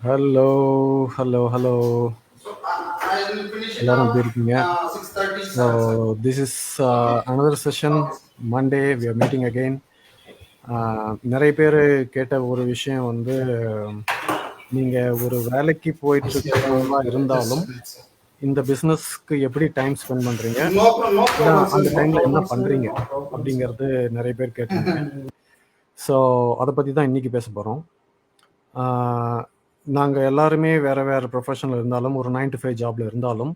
Hello hello hello எல்லாரும் எப்படி இருக்கீங்க? So this is another session Monday we are meeting again. நிறைய பேர் கேட்ட ஒரு விஷயம் வந்து, நீங்கள் ஒரு வேலைக்கு போயிட்டு இருக்கிறவங்களா இருந்தாலும் இந்த பிஸ்னஸ்க்கு எப்படி டைம் ஸ்பெண்ட் பண்ணுறீங்க, அந்த டைமில் என்ன பண்ணுறீங்க அப்படிங்கிறது நிறைய பேர் கேட்டிருந்தீங்க. ஸோ அதை பற்றி தான் இன்றைக்கி பேச போகிறோம். நாங்கள் எல்லாருமே வேறு வேறு ப்ரொஃபஷனில் இருந்தாலும், ஒரு 9 to 5 ஜாபில் இருந்தாலும்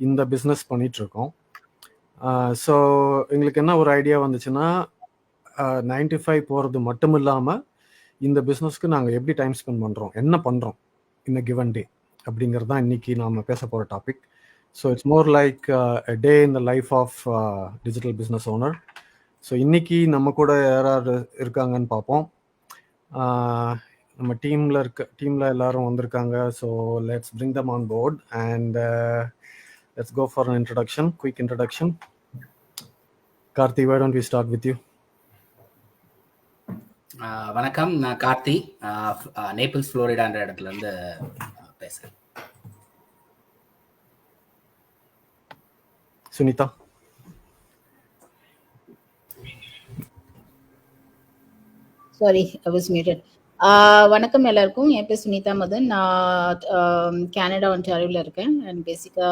இந்த பிஸ்னஸ் பண்ணிகிட்ருக்கோம். ஸோ எங்களுக்கு என்ன ஒரு ஐடியா வந்துச்சுன்னா, 9 to 5 போகிறது மட்டும் இல்லாமல் இந்த பிஸ்னஸ்க்கு நாங்கள் எப்படி டைம் ஸ்பெண்ட் பண்ணுறோம், என்ன பண்ணுறோம் இன் அ கிவன் டே அப்படிங்கிறது தான் இன்றைக்கி நாம் பேச போகிற topic. So it's more like a day in the life of digital business owner. So இன்றைக்கி நம்ம கூட யாராவது இருக்காங்கன்னு பார்ப்போம். நம்ம டீமில் எல்லாரும் வந்திருக்காங்க. So let's bring them on board and let's go for an introduction, quick introduction. Karthi, why don't we start with you? வணக்கம், நான் கார்த்தி, நேபிள்ஸ் ஃப்ளோரிடான்ற இடத்துல இருந்து பேசுகிறேன். Sunita. Sorry, I was muted. வணக்கம் எல்லாருக்கும். என் பேர் சுனிதா மதன். நான் கனடா ஒன்டாரியோவில் இருக்கேன். அண்ட் பேசிக்காக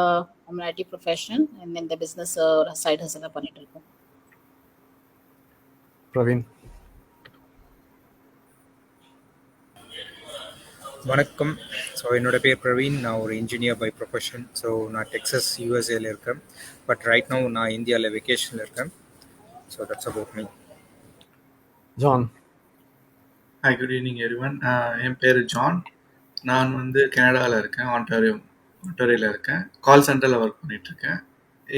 I'm an IT professional and இந்த பிஸ்னஸ் ஒரு சைட் ஹஸ்ஸலாக பண்ணிட்டு இருக்கோம். பிரவீன். வணக்கம். ஸோ என்னோட பேர் பிரவீன். நான் ஒரு இன்ஜினியர் பை ப்ரொஃபஷன். ஸோ நான் டெக்ஸஸ் யூஎஸ்ஏல இருக்கேன். பட் ரைட் நவ் நான் இந்தியாவில் வெக்கேஷனில் இருக்கேன். So that's about me. John. Hi, good evening everyone. என் பேர் ஜான். நான் வந்து கனடாவில் இருக்கேன், ஆன்டாரியோவில் இருக்கேன். கால் சென்டரில் ஒர்க் பண்ணிகிட்ருக்கேன்.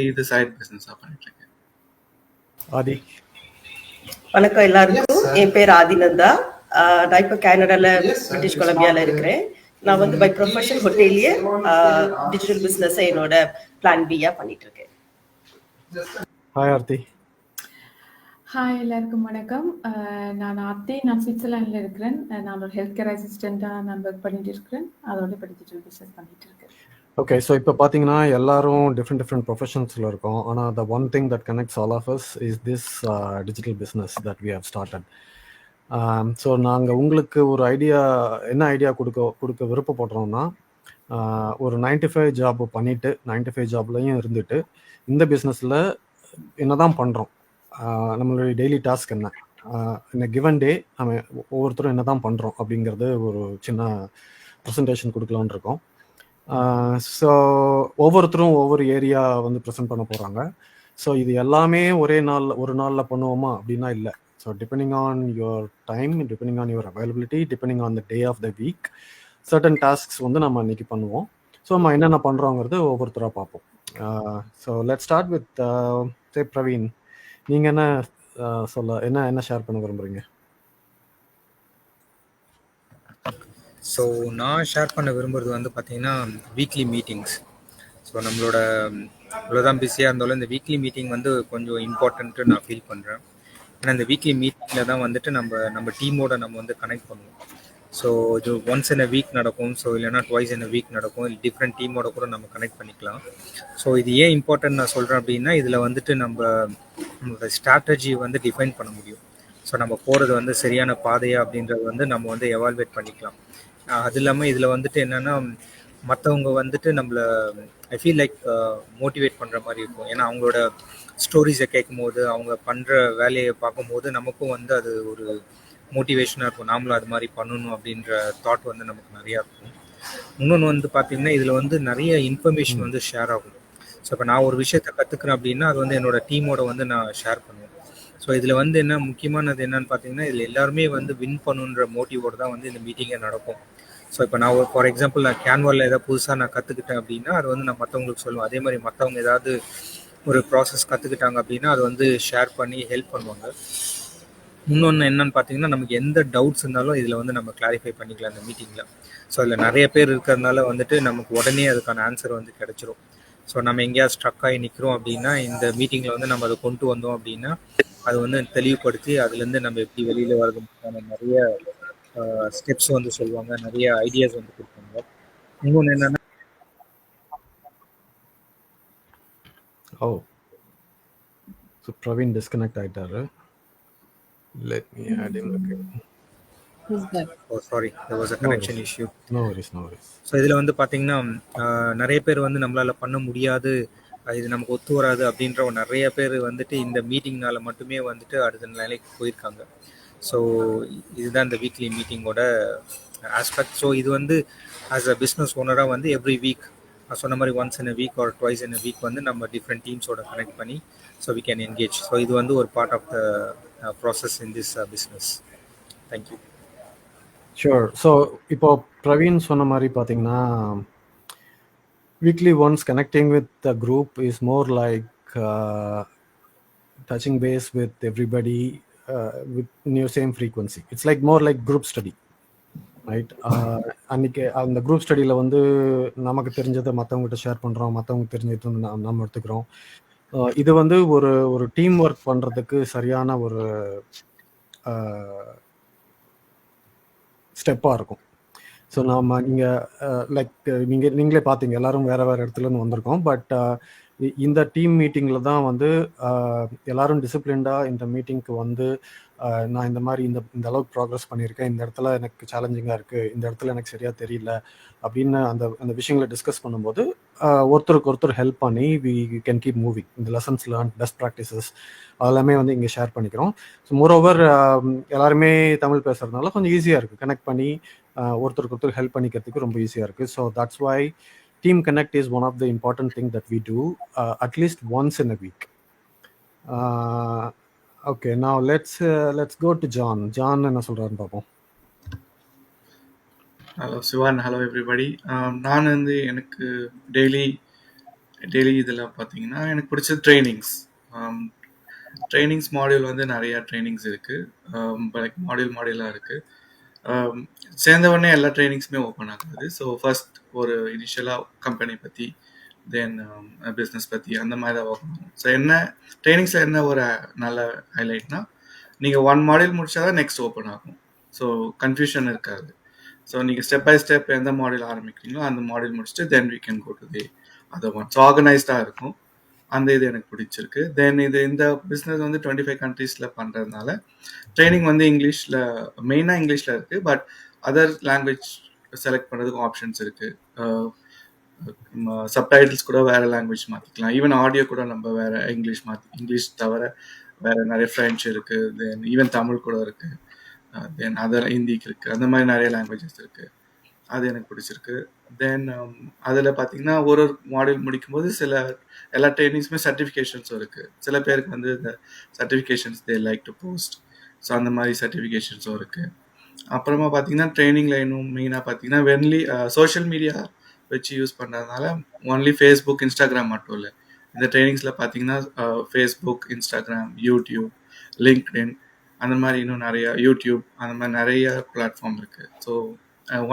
இது சைட் பிஸ்னஸாக பண்ணிகிட்ருக்கேன். ஆதி. வணக்கம் எல்லாருக்கும். என் பேர் ஆதிநந்தா. நான் இப்போ கனடாவில் பிரிட்டிஷ் கொலம்பியாவில் இருக்கிறேன். நான் வந்து பை ப்ரொஃபஷன் ஹோட்டலியே டிஜிட்டல் பிஸ்னஸை என்னோட பிளான் பியாக பண்ணிகிட்ருக்கேன். ஹாய் ஆர்த்தி. ஹாய் எல்லாருக்கும் வணக்கம். நான் ஆர்த்தி. நான் சுவிட்சர்லாண்டில் இருக்கிறேன். நான் ஒரு ஹெல்த் கேர் அசிஸ்டண்ட்டாக நான் ஒர்க் பண்ணிட்டு இருக்கிறேன். அதோட இப்போ டிஜிட்டல் பிஸ்னஸ் பண்ணிட்டு இருக்கேன். ஓகே, ஸோ இப்போ பார்த்தீங்கன்னா எல்லாரும் டிஃப்ரெண்ட் ப்ரொஃபஷன்ஸில் இருக்கோம். ஆனால் the one thing that connects all of us is this digital business that we have started. So நாங்கள் உங்களுக்கு ஒரு என்ன ஐடியா கொடுக்க விருப்பப்படுறோம்னா, ஒரு 9 to 5 ஜாப் பண்ணிவிட்டு 9 to 5 ஜாப்லையும் இருந்துட்டு இந்த பிஸ்னஸில் என்ன தான் பண்ணுறோம், நம்மளுடைய டெய்லி டாஸ்க் என்ன, இந்த கிவன் டே நம்ம ஒவ்வொருத்தரும் என்ன தான் பண்ணுறோம் அப்படிங்கிறது ஒரு சின்ன ப்ரெசன்டேஷன் கொடுக்கலான்னு இருக்கோம். ஸோ ஒவ்வொருத்தரும் ஒவ்வொரு ஏரியா வந்து ப்ரெசென்ட் பண்ண போகிறாங்க. ஸோ இது எல்லாமே ஒரு நாளில் பண்ணுவோமா அப்படின்னா இல்லை. So depending on your time, depending on your availability, depending on the day of the week, certain tasks வந்து நம்ம இன்னைக்கு பண்ணுவோம். ஸோ நம்ம என்னென்ன பண்ணுறோங்கிறது ஒவ்வொருத்தராக பார்ப்போம். So let start with Praveen. நீங்கள் என்ன ஷேர் பண்ண விரும்புகிறீங்க? ஸோ நான் ஷேர் பண்ண விரும்புகிறது வந்து பார்த்தீங்கன்னா வீக்லி மீட்டிங்ஸ். ஸோ நம்மளோட இவ்வளோதான் பிஸியாக இருந்தாலும் இந்த வீக்லி மீட்டிங் வந்து கொஞ்சம் இம்பார்ட்டன்ட்டு நான் ஃபீல் பண்ணுறேன். ஏன்னா இந்த வீக்லி மீட்டிங்கில் தான் வந்துட்டு நம்ம டீமோட நம்ம வந்து கனெக்ட் பண்ணுவோம். ஸோ இது ஒன்ஸ் இன் அ வீக் நடக்கும், ஸோ இல்லைனா ட்வைஸ் இன் அ வீக் நடக்கும். இல்லை டிஃப்ரெண்ட் டீமோட கூட நம்ம கனெக்ட் பண்ணிக்கலாம். ஸோ இது ஏன் இம்பார்ட்டன்ட் நான் சொல்கிறேன் அப்படின்னா, இதில் வந்துட்டு நம்மளோட ஸ்ட்ராட்டஜி வந்து டிஃபைன் பண்ண முடியும். ஸோ நம்ம போகிறது வந்து சரியான பாதையா அப்படின்றது வந்து நம்ம வந்து எவால்வேட் பண்ணிக்கலாம். அது இல்லாமல் இதில் வந்துட்டு என்னென்னா, மற்றவங்க வந்துட்டு நம்மளை ஐ ஃபீல் லைக் மோட்டிவேட் பண்ணுற மாதிரி இருக்கும். ஏன்னா அவங்களோட ஸ்டோரிஸை கேட்கும்போது, அவங்க பண்ணுற வேலையை பார்க்கும்போது நமக்கும் வந்து அது ஒரு மோட்டிவேஷனாக இருக்கும். நாமளும் அது மாதிரி பண்ணணும் அப்படின்ற தாட் வந்து நமக்கு நிறையா இருக்கும். இன்னொன்று வந்து பார்த்திங்கன்னா, இதில் வந்து நிறைய இன்ஃபர்மேஷன் வந்து ஷேர் ஆகும். ஸோ இப்போ நான் ஒரு விஷயத்தை கற்றுக்குறேன் அப்படின்னா அது வந்து என்னோடய டீமோட வந்து நான் ஷேர் பண்ணுவேன். ஸோ இதில் வந்து என்ன முக்கியமானது என்னன்னு பார்த்தீங்கன்னா, இதில் எல்லாருமே வந்து வின் பண்ணுன்ற மோட்டிவோடு தான் வந்து இந்த மீட்டிங்கே நடக்கும். ஸோ இப்போ நான் ஃபார் எக்ஸாம்பிள் நான் கேன்வாவில் ஏதாவது புதுசாக நான் கற்றுக்கிட்டேன் அப்படின்னா அது வந்து நான் மற்றவங்களுக்கு சொல்லுவேன். அதே மாதிரி மற்றவங்க ஏதாவது ஒரு ப்ராசஸ் கற்றுக்கிட்டாங்க அப்படின்னா அது வந்து ஷேர் பண்ணி ஹெல்ப் பண்ணுவாங்க. இன்னொன்று என்னன்னு பார்த்தீங்கன்னா, நமக்கு எந்த டவுட்ஸ் இருந்தாலும் இதில் வந்து நம்ம கிளாரிஃபை பண்ணிக்கலாம் இந்த மீட்டிங்கில். ஸோ அதில் நிறைய பேர் இருக்கிறதுனால வந்துட்டு நமக்கு உடனே அதுக்கான ஆன்சர் வந்து கிடச்சிரும். ஸோ நம்ம எங்கேயாவது ஸ்ட்ரக் ஆகி நிற்கிறோம் அப்படின்னா இந்த மீட்டிங்கில் வந்து நம்ம அதை கொண்டு வந்தோம் அப்படின்னா அது வந்து தெளிவுபடுத்தி அதுலேருந்து நம்ம எப்படி வெளியில் வரதுக்கான நிறைய ஸ்டெப்ஸ் வந்து சொல்லுவாங்க, நிறைய ஐடியாஸ் வந்து கொடுப்பாங்க. இன்னொன்று என்னன்னா Oh, so Praveen disconnect ஆயிட்டாரு. Let me add him again. Who's that? Sorry, there was a No connection worries. issue. No worries, no worries. So இதில் வந்து பார்த்தீங்கன்னா நிறைய பேர் வந்து நம்மளால் பண்ண முடியாது, இது நமக்கு ஒத்து வராது அப்படின்ற நிறைய பேர் வந்துட்டு இந்த மீட்டிங்னால மட்டுமே வந்துட்டு அடுத்த நிலைக்கு போயிருக்காங்க. ஸோ இதுதான் இந்த வீக்லி மீட்டிங்கோட ஆஸ்பெக்ட். ஸோ இது வந்து ஆஸ் அ பிஸ்னஸ் ஓனராக வந்து எவ்ரி வீக் சொன்ன மாதிரி once in a week or twice in a week வந்து நம்ம டிஃப்ரெண்ட் டீம்ஸோட கனெக்ட் பண்ணி so we can engage. So இது வந்து ஒரு part of the process in this business. Thank you. Sure. So இப்போ பிரவீன் சொன்ன மாதிரி பார்த்தீங்கன்னா weekly once connecting with the group is more like touching base with everybody with near same frequency. It's like more like group study, right? அன்றைக்கி அந்த group ஸ்டடியில் வந்து நமக்கு தெரிஞ்சதை மற்றவங்ககிட்ட share பண்ணுறோம், மற்றவங்க தெரிஞ்சது வந்து நம்ம எடுத்துக்கிறோம். இது வந்து ஒரு ஒரு டீம் ஒர்க் பண்ணுறதுக்கு சரியான ஒரு ஸ்டெப்பாக இருக்கும். ஸோ நீங்களே பார்த்தீங்க, எல்லாரும் வேறு வேறு இடத்துலேருந்து வந்திருக்கோம். பட் இந்த டீம் மீட்டிங்கில் தான் வந்து எல்லாரும் டிசிப்ளின்டாக இந்த மீட்டிங்க்கு வந்து நான் இந்த மாதிரி இந்த அளவுக்கு ப்ராக்ரஸ் பண்ணியிருக்கேன், இந்த இடத்துல எனக்கு சேலஞ்சிங்காக இருக்குது, இந்த இடத்துல எனக்கு சரியாக தெரியல அப்படின்னு அந்த விஷயங்களை டிஸ்கஸ் பண்ணும்போது ஒருத்தருக்கு ஒருத்தர் ஹெல்ப் பண்ணி வி கேன் கீப் மூவிங். இந்த லெசன்ஸ் லேர்ன், பெஸ்ட் ப்ராக்டிசஸ் அதெல்லாமே வந்து இங்கே ஷேர் பண்ணிக்கிறோம். ஸோ மோரோவர் எல்லாருமே தமிழ் பேசுகிறதுனால கொஞ்சம் ஈஸியாக இருக்குது, கனெக்ட் பண்ணி ஒருத்தருக்கு ஒருத்தர் ஹெல்ப் பண்ணிக்கிறதுக்கு ரொம்ப ஈஸியாக இருக்குது. So that's why Team Connect is one of the important things that we do at least once in a week. Okay, now let's go to John. John என்ன சொல்றாருன்னு பார்ப்போம். Hello Sivan, hello everybody. நான் வந்து எனக்கு டெய்லி இதில் பார்த்தீங்கன்னா எனக்கு பிடிச்ச ட்ரைனிங்ஸ் மாடியூல் வந்து நிறையா ட்ரைனிங்ஸ் இருக்குது, மாடியூலாக இருக்குது. சேர்ந்த உடனே எல்லா ட்ரைனிங்ஸுமே ஓப்பன் ஆகுது. ஸோ ஃபர்ஸ்ட் ஒரு இனிஷியலாக கம்பெனி பற்றி, தென் பிஸ்னஸ் பற்றி அந்த மாதிரி தான் ஓப்பன் ஆகும். ஸோ ட்ரைனிங்ஸில் என்ன ஒரு நல்ல ஹைலைட்னா, நீங்கள் ஒன் மாடியூல் முடிச்சா தான் நெக்ஸ்ட் ஓப்பன் ஆகும். ஸோ கன்ஃபியூஷன் இருக்காது. ஸோ நீங்கள் ஸ்டெப் பை ஸ்டெப் எந்த மாடியூல் ஆரம்பிக்கிறீங்களோ அந்த மாடியூல் முடிச்சுட்டு then we can go to the other one. So ஆர்கனைஸ்டாக இருக்கும். அந்த இது எனக்கு பிடிச்சிருக்கு. தென் இந்த பிஸ்னஸ் வந்து 25 கண்ட்ரீஸில் பண்ணுறதுனால ட்ரைனிங் வந்து மெயினாக இங்கிலீஷில் இருக்குது. பட் அதர் லாங்குவேஜ் செலக்ட் பண்ணுறதுக்கும் ஆப்ஷன்ஸ் இருக்குது. சப்டைட்டில்ஸ் கூட வேறு லாங்குவேஜ் மாற்றிக்கலாம். ஈவன் ஆடியோ கூட நம்ம வேறு இங்கிலீஷ் தவிர வேறு நிறைய ஃப்ரெஞ்ச் இருக்குது, தென் ஈவன் தமிழ் கூட இருக்குது, தென் அதர் ஹிந்திக்கு இருக்குது. அந்த மாதிரி நிறைய லாங்குவேஜஸ் இருக்குது. அது எனக்கு பிடிச்சிருக்கு. தென் அதில் பார்த்தீங்கன்னா ஒரு மாடியூல் முடிக்கும்போது எல்லா ட்ரைனிங்ஸுமே சர்டிஃபிகேஷன்ஸும் இருக்குது. சில பேருக்கு வந்து இந்த certifications they like to post. So அந்த மாதிரி சர்டிஃபிகேஷன்ஸும் இருக்குது. அப்புறமா பார்த்தீங்கன்னா ட்ரைனிங்கில் இன்னும் மெயினாக பார்த்தீங்கன்னா சோஷியல் மீடியா வச்சு யூஸ் பண்ணுறதுனால ஒன்லி ஃபேஸ்புக், இன்ஸ்டாகிராம் மட்டும் இல்லை. இந்த ட்ரைனிங்ஸில் பார்த்தீங்கன்னா ஃபேஸ்புக், இன்ஸ்டாகிராம், யூடியூப், லிங்க்டின் அந்த மாதிரி இன்னும் நிறையா யூடியூப் அந்த மாதிரி நிறைய பிளாட்ஃபார்ம் இருக்குது. ஸோ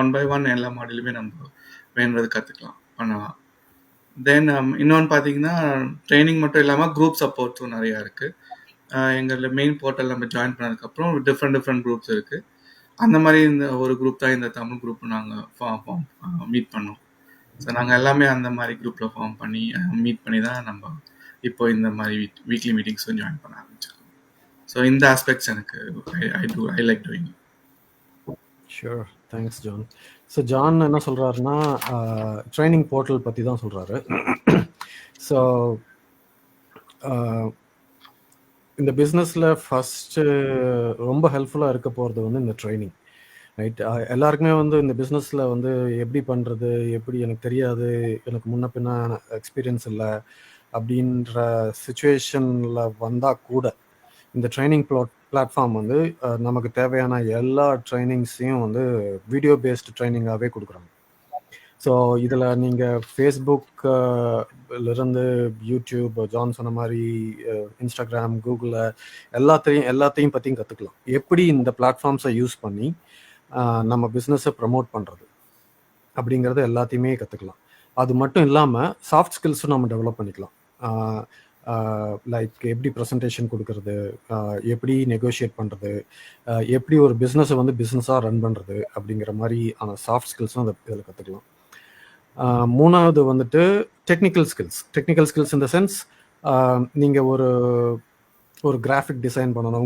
ஒன் பை ஒன் எல்லா மாடியூலுமே நம்ம வேணுறது பண்ணலாம். தென் இன்னொன்று பார்த்தீங்கன்னா ட்ரைனிங் மட்டும் இல்லாமல் குரூப் சப்போர்ட்ஸும் நிறையா இருக்குது. எங்களில் மெயின் போர்ட்டல் நம்ம ஜாயின் பண்ணதுக்கப்புறம் டிஃப்ரெண்ட் குரூப்ஸ் இருக்குது. அந்த மாதிரி இந்த ஒரு குரூப் தான் இந்த தமிழ் குரூப் நாங்கள் மீட் பண்ணோம். ஸோ நாங்கள் எல்லாமே அந்த மாதிரி குரூப்பில் ஃபார்ம் பண்ணி மீட் பண்ணி தான் நம்ம இப்போ இந்த மாதிரி வீக்லி மீட்டிங்ஸும் ஜாயின் பண்ண ஆரம்பிச்சிருக்கோம். ஸோ இந்த ஆஸ்பெக்ட்ஸ் எனக்கு I like doing. Sure, thanks John. So John என்ன சொல்கிறாருன்னா ட்ரைனிங் போர்ட்டல் பற்றி தான் சொல்கிறாரு. ஸோ இந்த பிஸ்னஸில் ஃபஸ்ட்டு ரொம்ப ஹெல்ப்ஃபுல்லாக இருக்க போகிறது வந்து இந்த ட்ரைனிங், ரைட்? எல்லாருக்குமே வந்து இந்த பிஸ்னஸில் வந்து எப்படி பண்ணுறது, எப்படி எனக்கு தெரியாது, எனக்கு முன்ன பின்ன எக்ஸ்பீரியன்ஸ் இல்லை அப்படின்ற சுச்சுவேஷனில் வந்தால் கூட இந்த ட்ரைனிங் பிளாட்ஃபார்ம் வந்து நமக்கு தேவையான எல்லா ட்ரைனிங்ஸையும் வந்து வீடியோ பேஸ்டு ட்ரைனிங்காகவே கொடுக்குறாங்க. ஸோ இதில் நீங்கள் ஃபேஸ்புக்கிலிருந்து யூடியூப், ஜான் சொன்ன மாதிரி இன்ஸ்டாகிராம், கூகுளில் எல்லாத்தையும் பற்றியும் கற்றுக்கலாம். எப்படி இந்த பிளாட்ஃபார்ம்ஸை யூஸ் பண்ணி நம்ம பிஸ்னஸை ப்ரமோட் பண்ணுறது அப்படிங்கிறது எல்லாத்தையுமே கற்றுக்கலாம். அது மட்டும் இல்லாமல் சாஃப்ட் ஸ்கில்ஸும் நம்ம டெவலப் பண்ணிக்கலாம். லைக் எப்படி ப்ரெசன்டேஷன் கொடுக்கறது, எப்படி நெகோஷியேட் பண்ணுறது, எப்படி ஒரு பிஸ்னஸை வந்து பிஸ்னஸாக ரன் பண்ணுறது அப்படிங்கிற மாதிரி ஆன சாஃப்ட் ஸ்கில்ஸும் அதை இதில் கற்றுக்கலாம். மூணாவது வந்துட்டு technical skills in the sense, நீங்கள் ஒரு கிராஃபிக் டிசைன் பண்ணணும்.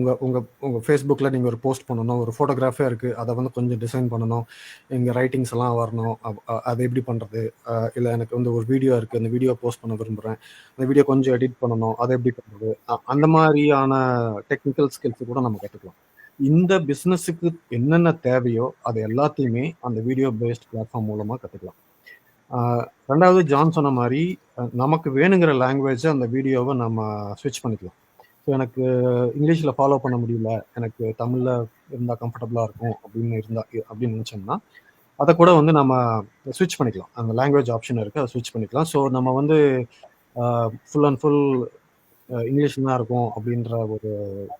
உங்கள் ஃபேஸ்புக்கில் நீங்கள் ஒரு போஸ்ட் பண்ணணும், ஒரு ஃபோட்டோகிராஃபே இருக்குது, அதை வந்து கொஞ்சம் டிசைன் பண்ணணும், எங்கள் ரைட்டிங்ஸ் எல்லாம் வரணும், அதை எப்படி பண்ணுறது, இல்லை எனக்கு வந்து ஒரு வீடியோ இருக்குது, அந்த வீடியோ போஸ்ட் பண்ண விரும்புகிறேன், அந்த வீடியோ கொஞ்சம் எடிட் பண்ணணும், அதை எப்படி பண்ணுறது, அந்த மாதிரியான டெக்னிக்கல் ஸ்கில்ஸு கூட நம்ம கற்றுக்கலாம். இந்த பிஸ்னஸுக்கு என்னென்ன தேவையோ அது எல்லாத்தையுமே அந்த வீடியோ பேஸ்ட் பிளாட்ஃபார்ம் மூலமாக கற்றுக்கலாம். ரெண்டாவது ஜான் சொன்ன மாதிரி நமக்கு வேணுங்கிற லாங்குவேஜை அந்த வீடியோவை நம்ம ஸ்விட்ச் பண்ணிக்கலாம். ஸோ எனக்கு இங்கிலீஷில் ஃபாலோ பண்ண முடியல, எனக்கு தமிழில் இருந்தால் கம்ஃபர்டபுளாக இருக்கும் அப்படின்னு நினச்சோம்னா அதை கூட வந்து நம்ம ஸ்விட்ச் பண்ணிக்கலாம். அந்த லாங்குவேஜ் ஆப்ஷன் இருக்குது, அதை ஸ்விட்ச் பண்ணிக்கலாம். ஸோ நம்ம வந்து ஃபுல் அண்ட் ஃபுல் இங்கிலீஷ் தான் இருக்கும் அப்படின்ற ஒரு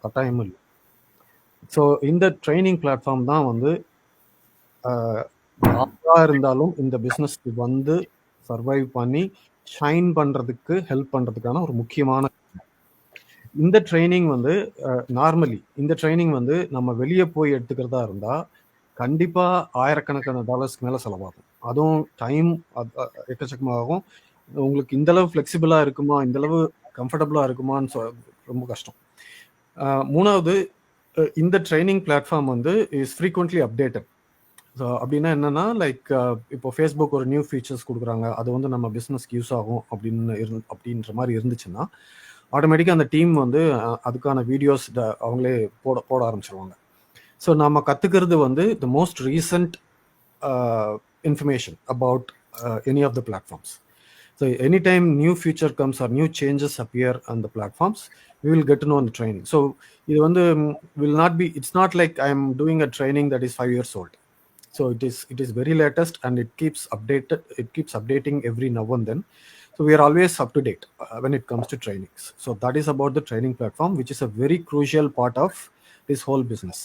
கட்டாயமும் இல்லை. ஸோ இந்த ட்ரைனிங் பிளாட்ஃபார்ம் தான் வந்து யாராக இருந்தாலும் இந்த பிஸ்னஸ்க்கு வந்து சர்வைவ் பண்ணி ஷைன் பண்ணுறதுக்கு ஹெல்ப் பண்ணுறதுக்கான ஒரு முக்கியமான இந்த ட்ரைனிங் வந்து நார்மலி இந்த ட்ரைனிங் வந்து நம்ம வெளியே போய் எடுத்துக்கிறதா இருந்தால் கண்டிப்பாக ஆயிரக்கணக்கான டாலர்ஸ்க்கு மேலே செலவாகும். அதுவும் டைம் எக்கச்சக்கமாகும். உங்களுக்கு இந்தளவு ஃப்ளெக்சிபிளாக இருக்குமா, இந்தளவு கம்ஃபர்டபுளாக இருக்குமான்னு ரொம்ப கஷ்டம். மூணாவது, இந்த ட்ரைனிங் பிளாட்ஃபார்ம் வந்து இஸ் ஃப்ரீக்வெண்ட்லி அப்டேட்டட். ஸோ அப்படின்னா என்னென்னா, லைக் இப்போ ஃபேஸ்புக் ஒரு நியூ ஃபீச்சர்ஸ் கொடுக்குறாங்க, அது வந்து நம்ம பிஸ்னஸ்க்கு யூஸ் ஆகும் அப்படின்ற மாதிரி இருந்துச்சுன்னா ஆட்டோமேட்டிக்காக அந்த டீம் வந்து அதுக்கான வீடியோஸ் அவங்களே போட ஆரம்பிச்சிருவாங்க. ஸோ நம்ம கற்றுக்கிறது வந்து the most recent information about any of the platforms. So any time new feature comes or new changes appear on the platforms, we will get to know in the training. So இது வந்து it's not like I am doing a training that is 5 years old. So it is very latest and it keeps updating every now and then. So we are always up to date when it comes to trainings. So that is about the training platform, which is a very crucial part of this whole business.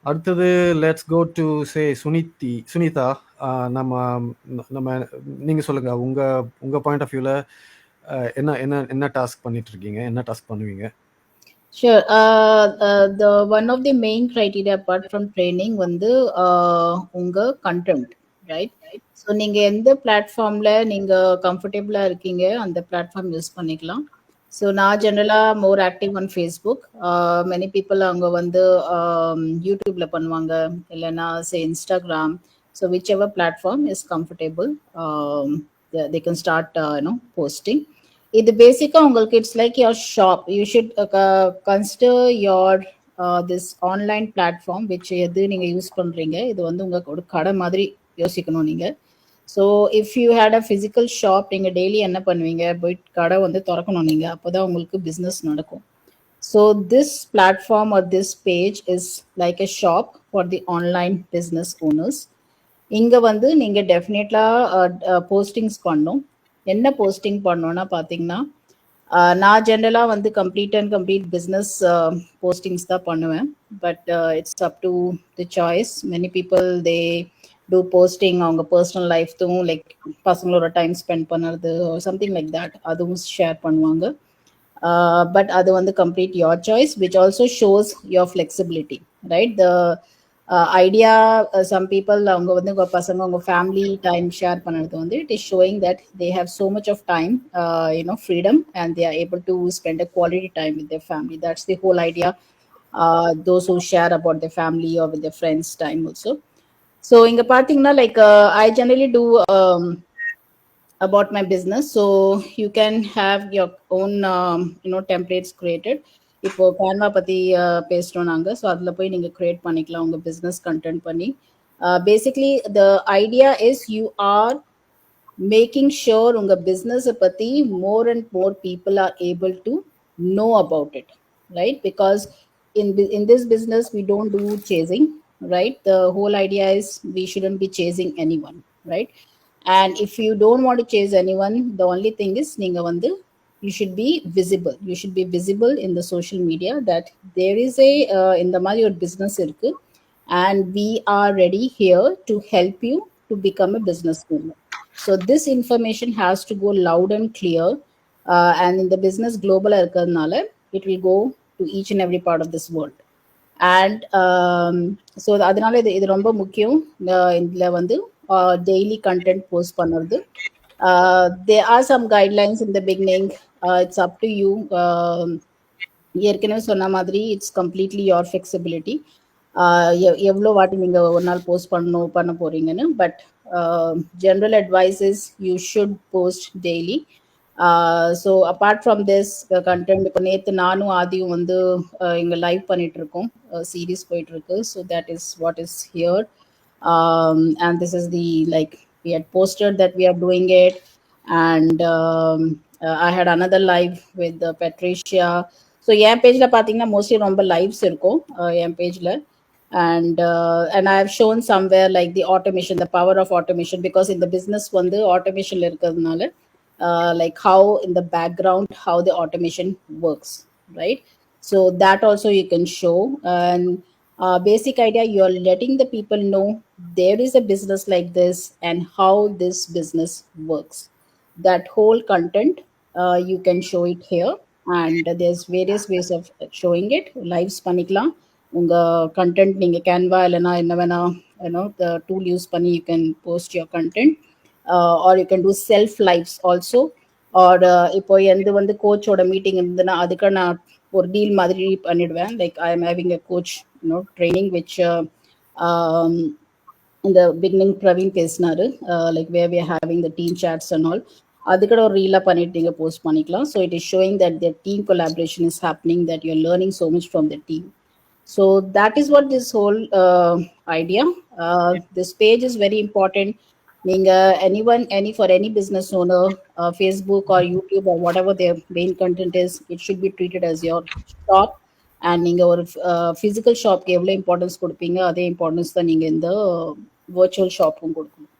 அடுத்தது let's go to say Sunita. நம்ம நீங்கள் சொல்லுங்கள், உங்கள் point of வியூவில் என்ன task பண்ணிட்டு இருக்கீங்க, என்ன டாஸ்க் பண்ணுவீங்க? Sure. The one of the main criteria apart from training வந்து உங்க content, right? ஸோ நீங்கள் எந்த பிளாட்ஃபார்மில் நீங்கள் கம்ஃபர்டபுளாக இருக்கீங்க அந்த பிளாட்ஃபார்ம் யூஸ் பண்ணிக்கலாம். ஸோ நான் ஜென்ரலாக more active on Facebook. Many people அவங்க வந்து யூடியூப்பில் பண்ணுவாங்க, இல்லைன்னா say Instagram. So whichever platform is comfortable, they can start posting. இது பேசிக்காக உங்களுக்கு it's like your shop. You should consider your this online platform which எது நீங்கள் யூஸ் பண்ணுறீங்க, இது வந்து உங்களுக்கு ஒரு கடை மாதிரி யோசிக்கணும் நீங்கள். So if you had a physical shop, நீங்கள் டெய்லி என்ன பண்ணுவீங்க, போயிட்டு கடை வந்து திறக்கணும் நீங்கள், அப்போ தான் உங்களுக்கு பிஸ்னஸ் நடக்கும். So this platform R this page is like a shop for the online business owners. இங்கே வந்து நீங்கள் டெஃபினெட்லாக போஸ்டிங்ஸ் பண்ணணும். என்ன போஸ்டிங் பண்ணோன்னா பார்த்தீங்கன்னா, நான் ஜென்ரலாக வந்து கம்ப்ளீட் பிஸ்னஸ் போஸ்டிங்ஸ் தான் பண்ணுவேன். But it's up to the choice. Many people they do posting அவங்க பர்சனல் லைஃப்த்தும், லைக் பசங்களோட டைம் ஸ்பெண்ட் பண்ணுறது சம்திங் லைக் தட், அதுவும் ஷேர் பண்ணுவாங்க. பட் அது வந்து complete your choice, which also shows your flexibility, right? The idea some people அவங்க வந்து உங்கள் பசங்க உங்கள் ஃபேமிலி டைம் ஷேர் பண்ணுறது வந்து it is showing that they have so much of time, freedom, and they are able to spend a quality time with their family. That's the whole idea. Those who share about their family or with their friends time also. So இங்கே பார்த்தீங்கன்னா, like I generally do about my business. So you can have your own templates created. இப்போ Canva பற்றி பேசுகிறோம் நாங்கள். So அதில் போய் நீங்கள் create பண்ணிக்கலாம் உங்கள் பிஸ்னஸ் கண்டென்ட் பண்ணி. Basically the idea is you are making sure உங்கள் பிஸ்னஸை பற்றி more and more people are able to know about it, right? Because in this business we don't do chasing, right? The whole idea is we shouldn't be chasing anyone, right? And if you don't want to chase anyone, the only thing is ninga vandu you should be visible. You should be visible in the social media that there is a in the mari or business irukku, and we are ready here to help you to become a business owner. So this information has to go loud and clear and in the business global இருக்கிறதுனால it will go to each and every part of this world. And so அதனால இது ரொம்ப முக்கியம். இதில் வந்து daily content post பண்ணுறது. there are some guidelines in the beginning. It's up to you. ஏற்கனவே சொன்ன மாதிரி இட்ஸ் கம்ப்ளீட்லி யோர் ஃபிளெக்சிபிலிட்டி. எவ்வளோ வாட்டி நீங்கள் ஒரு நாள் போஸ்ட் பண்ண போகிறீங்கன்னு. But general advice is you should post daily. So apart from this content, இப்போ நேற்று நானும் ஆதியும் வந்து இங்கே லைவ் பண்ணிட்டு இருக்கோம், சீரீஸ் போயிட்டு இருக்கு. So that is what is here. And this is the, like, we had posted that we are doing it. And I had another live with Patricia. So என் பேஜில் பார்த்தீங்கன்னா மோஸ்ட்லி ரொம்ப லைவ்ஸ் இருக்கும் என் பேஜில். And I have shown somewhere like the automation, the power of automation, because in the business வந்து automation இருக்கிறதுனால like how in the background how the automation works, right? So that also you can show. And basic idea, you're letting the people know there is a business like this and how this business works. That whole content you can show it here. And there's various ways of showing it. Lives பண்ணிக்கலாம். உங்கள் content நீங்கள் Canva இல்லைனா என்ன வேணா the tool use பண்ணி you can post your content. Or you can do self lives also. Or இப்போ எந்த வந்து கோச்சோட மீட்டிங் இருந்ததுன்னா அதுக்கு நான் ஒரு டீல் மாதிரி பண்ணிடுவேன். Like I am having a coach training which இந்த பிகினிங் பிரவீன் பேசினாரு, like where we are having the team chats and all. அதுக்கூட ஒரு ரீலாக பண்ணிட்டு நீங்கள் போஸ்ட் பண்ணிக்கலாம். So it is showing that their team collaboration is happening, that you're learning so much from the team. So that is what this whole idea. This page is very important. For any business owner, Facebook or YouTube or whatever their main content is, it should be treated as your shop. And நீங்க ஒரு physical shopக்கு எவ்வளோ importance கொடுப்பீங்க அதே importance தான் நீங்கள் இந்த virtual ஷாப்பும் கொடுக்கணும்.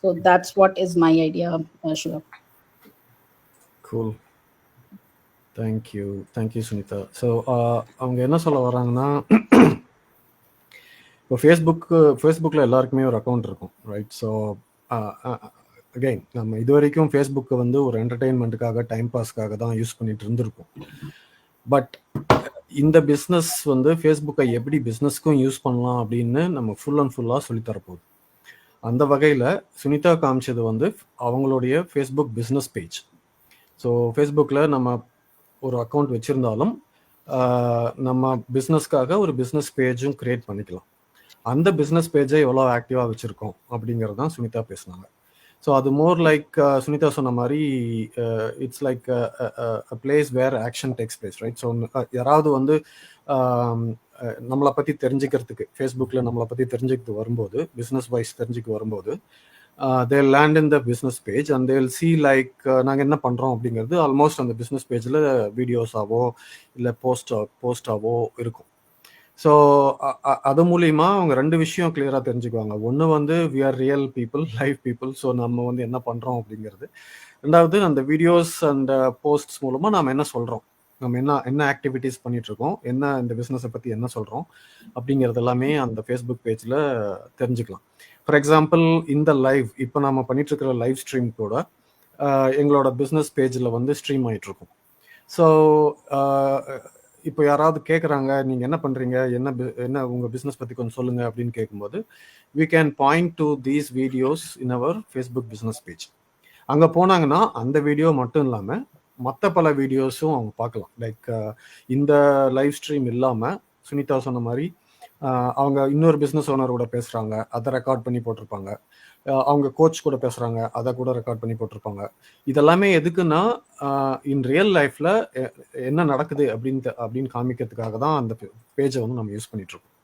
So that's what is my idea, Shiva. Cool. Thank you Sunitha. So அவங்க என்ன சொல்ல வராங்கன்னா, இப்போ ஃபேஸ்புக்கில் எல்லாருக்குமே ஒரு அக்கௌண்ட் இருக்கும், ரைட்? ஸோ அகைன் நம்ம இது வரைக்கும் ஃபேஸ்புக்கை வந்து ஒரு என்டர்டெயின்மெண்ட்டுக்காக டைம் பாஸ்க்காக தான் யூஸ் பண்ணிட்டு இருந்திருக்கோம். பட் இந்த பிஸ்னஸ் வந்து ஃபேஸ்புக்கை எப்படி பிஸ்னஸ்க்கும் யூஸ் பண்ணலாம் அப்படின்னு நம்ம ஃபுல்லாக சொல்லித்தரப்போகுது. அந்த வகையில் சுனிதா காமிச்சது வந்து அவங்களுடைய ஃபேஸ்புக் பிஸ்னஸ் பேஜ். ஸோ ஃபேஸ்புக்கில் நம்ம ஒரு அக்கௌண்ட் வச்சுருந்தாலும் நம்ம பிஸ்னஸ்க்காக ஒரு பிஸ்னஸ் பேஜும் க்ரியேட் பண்ணிக்கலாம். அந்த பிஸ்னஸ் பேஜை எவ்வளோ ஆக்டிவாக வச்சுருக்கோம் அப்படிங்கிறது தான் சுனிதா பேசினாங்க. ஸோ அது மோர் லைக் சுனிதா சொன்ன மாதிரி it's like a place where action takes place, right? So யாராவது வந்து நம்மளை பற்றி தெரிஞ்சுக்கிறதுக்கு ஃபேஸ்புக்கில் நம்மளை பற்றி தெரிஞ்சுக்கிட்டு வரும்போது, பிஸ்னஸ் வைஸ் தெரிஞ்சுக்க வரும்போது, they land in the business page and they'll see like நாங்கள் என்ன பண்ணுறோம் அப்படிங்கிறது ஆல்மோஸ்ட் அந்த பிஸ்னஸ் பேஜில் வீடியோஸாவோ இல்லை போஸ்டாவோ இருக்கும். ஸோ அது மூலிமா அவங்க ரெண்டு விஷயம் கிளியராக தெரிஞ்சுக்குவாங்க. ஒன்று வந்து we are real people, live people. So நம்ம வந்து என்ன பண்ணுறோம் அப்படிங்கிறது. ரெண்டாவது அந்த வீடியோஸ் அண்ட் போஸ்ட்ஸ் மூலமாக நாம் என்ன சொல்கிறோம், நம்ம என்ன ஆக்டிவிட்டீஸ் பண்ணிகிட்ருக்கோம், என்ன இந்த பிஸ்னஸை பற்றி என்ன சொல்கிறோம் அப்படிங்கிறது எல்லாமே அந்த ஃபேஸ்புக் பேஜில் தெரிஞ்சுக்கலாம். ஃபார் எக்ஸாம்பிள் இந்த லைவ் இப்போ நம்ம பண்ணிகிட்ருக்கிற லைவ் ஸ்ட்ரீம் கூட எங்களோட பிஸ்னஸ் பேஜில் வந்து ஸ்ட்ரீம் ஆகிட்ருக்கும். ஸோ இப்போ யாராவது கேட்குறாங்க நீங்கள் என்ன பண்ணுறீங்க, என்ன உங்கள் பிஸ்னஸ் பற்றி கொஞ்சம் சொல்லுங்கள் அப்படின்னு கேட்கும்போது we can point to these videos in our Facebook business page. அங்கே போனாங்கன்னா அந்த வீடியோ மட்டும் இல்லாமல் மற்ற பல வீடியோஸும் அவங்க பார்க்கலாம். லைக் இந்த லைவ் ஸ்ட்ரீம் இல்லாமல் சுனிதா சொன்ன மாதிரி அவங்க இன்னொரு பிஸ்னஸ் ஓனரோட பேசுகிறாங்க, அதை ரெக்கார்ட் பண்ணி போட்டிருப்பாங்க. அவங்க கோச் கூட பேசுகிறாங்க, அதை கூட ரெக்கார்ட் பண்ணி போட்டிருப்பாங்க. இதெல்லாமே எதுக்குன்னா இன் ரியல் லைஃப்பில் என்ன நடக்குது அப்படின்னு காமிக்கிறதுக்காக தான் அந்த பேஜை வந்து நம்ம யூஸ் பண்ணிகிட்ருக்கோம்.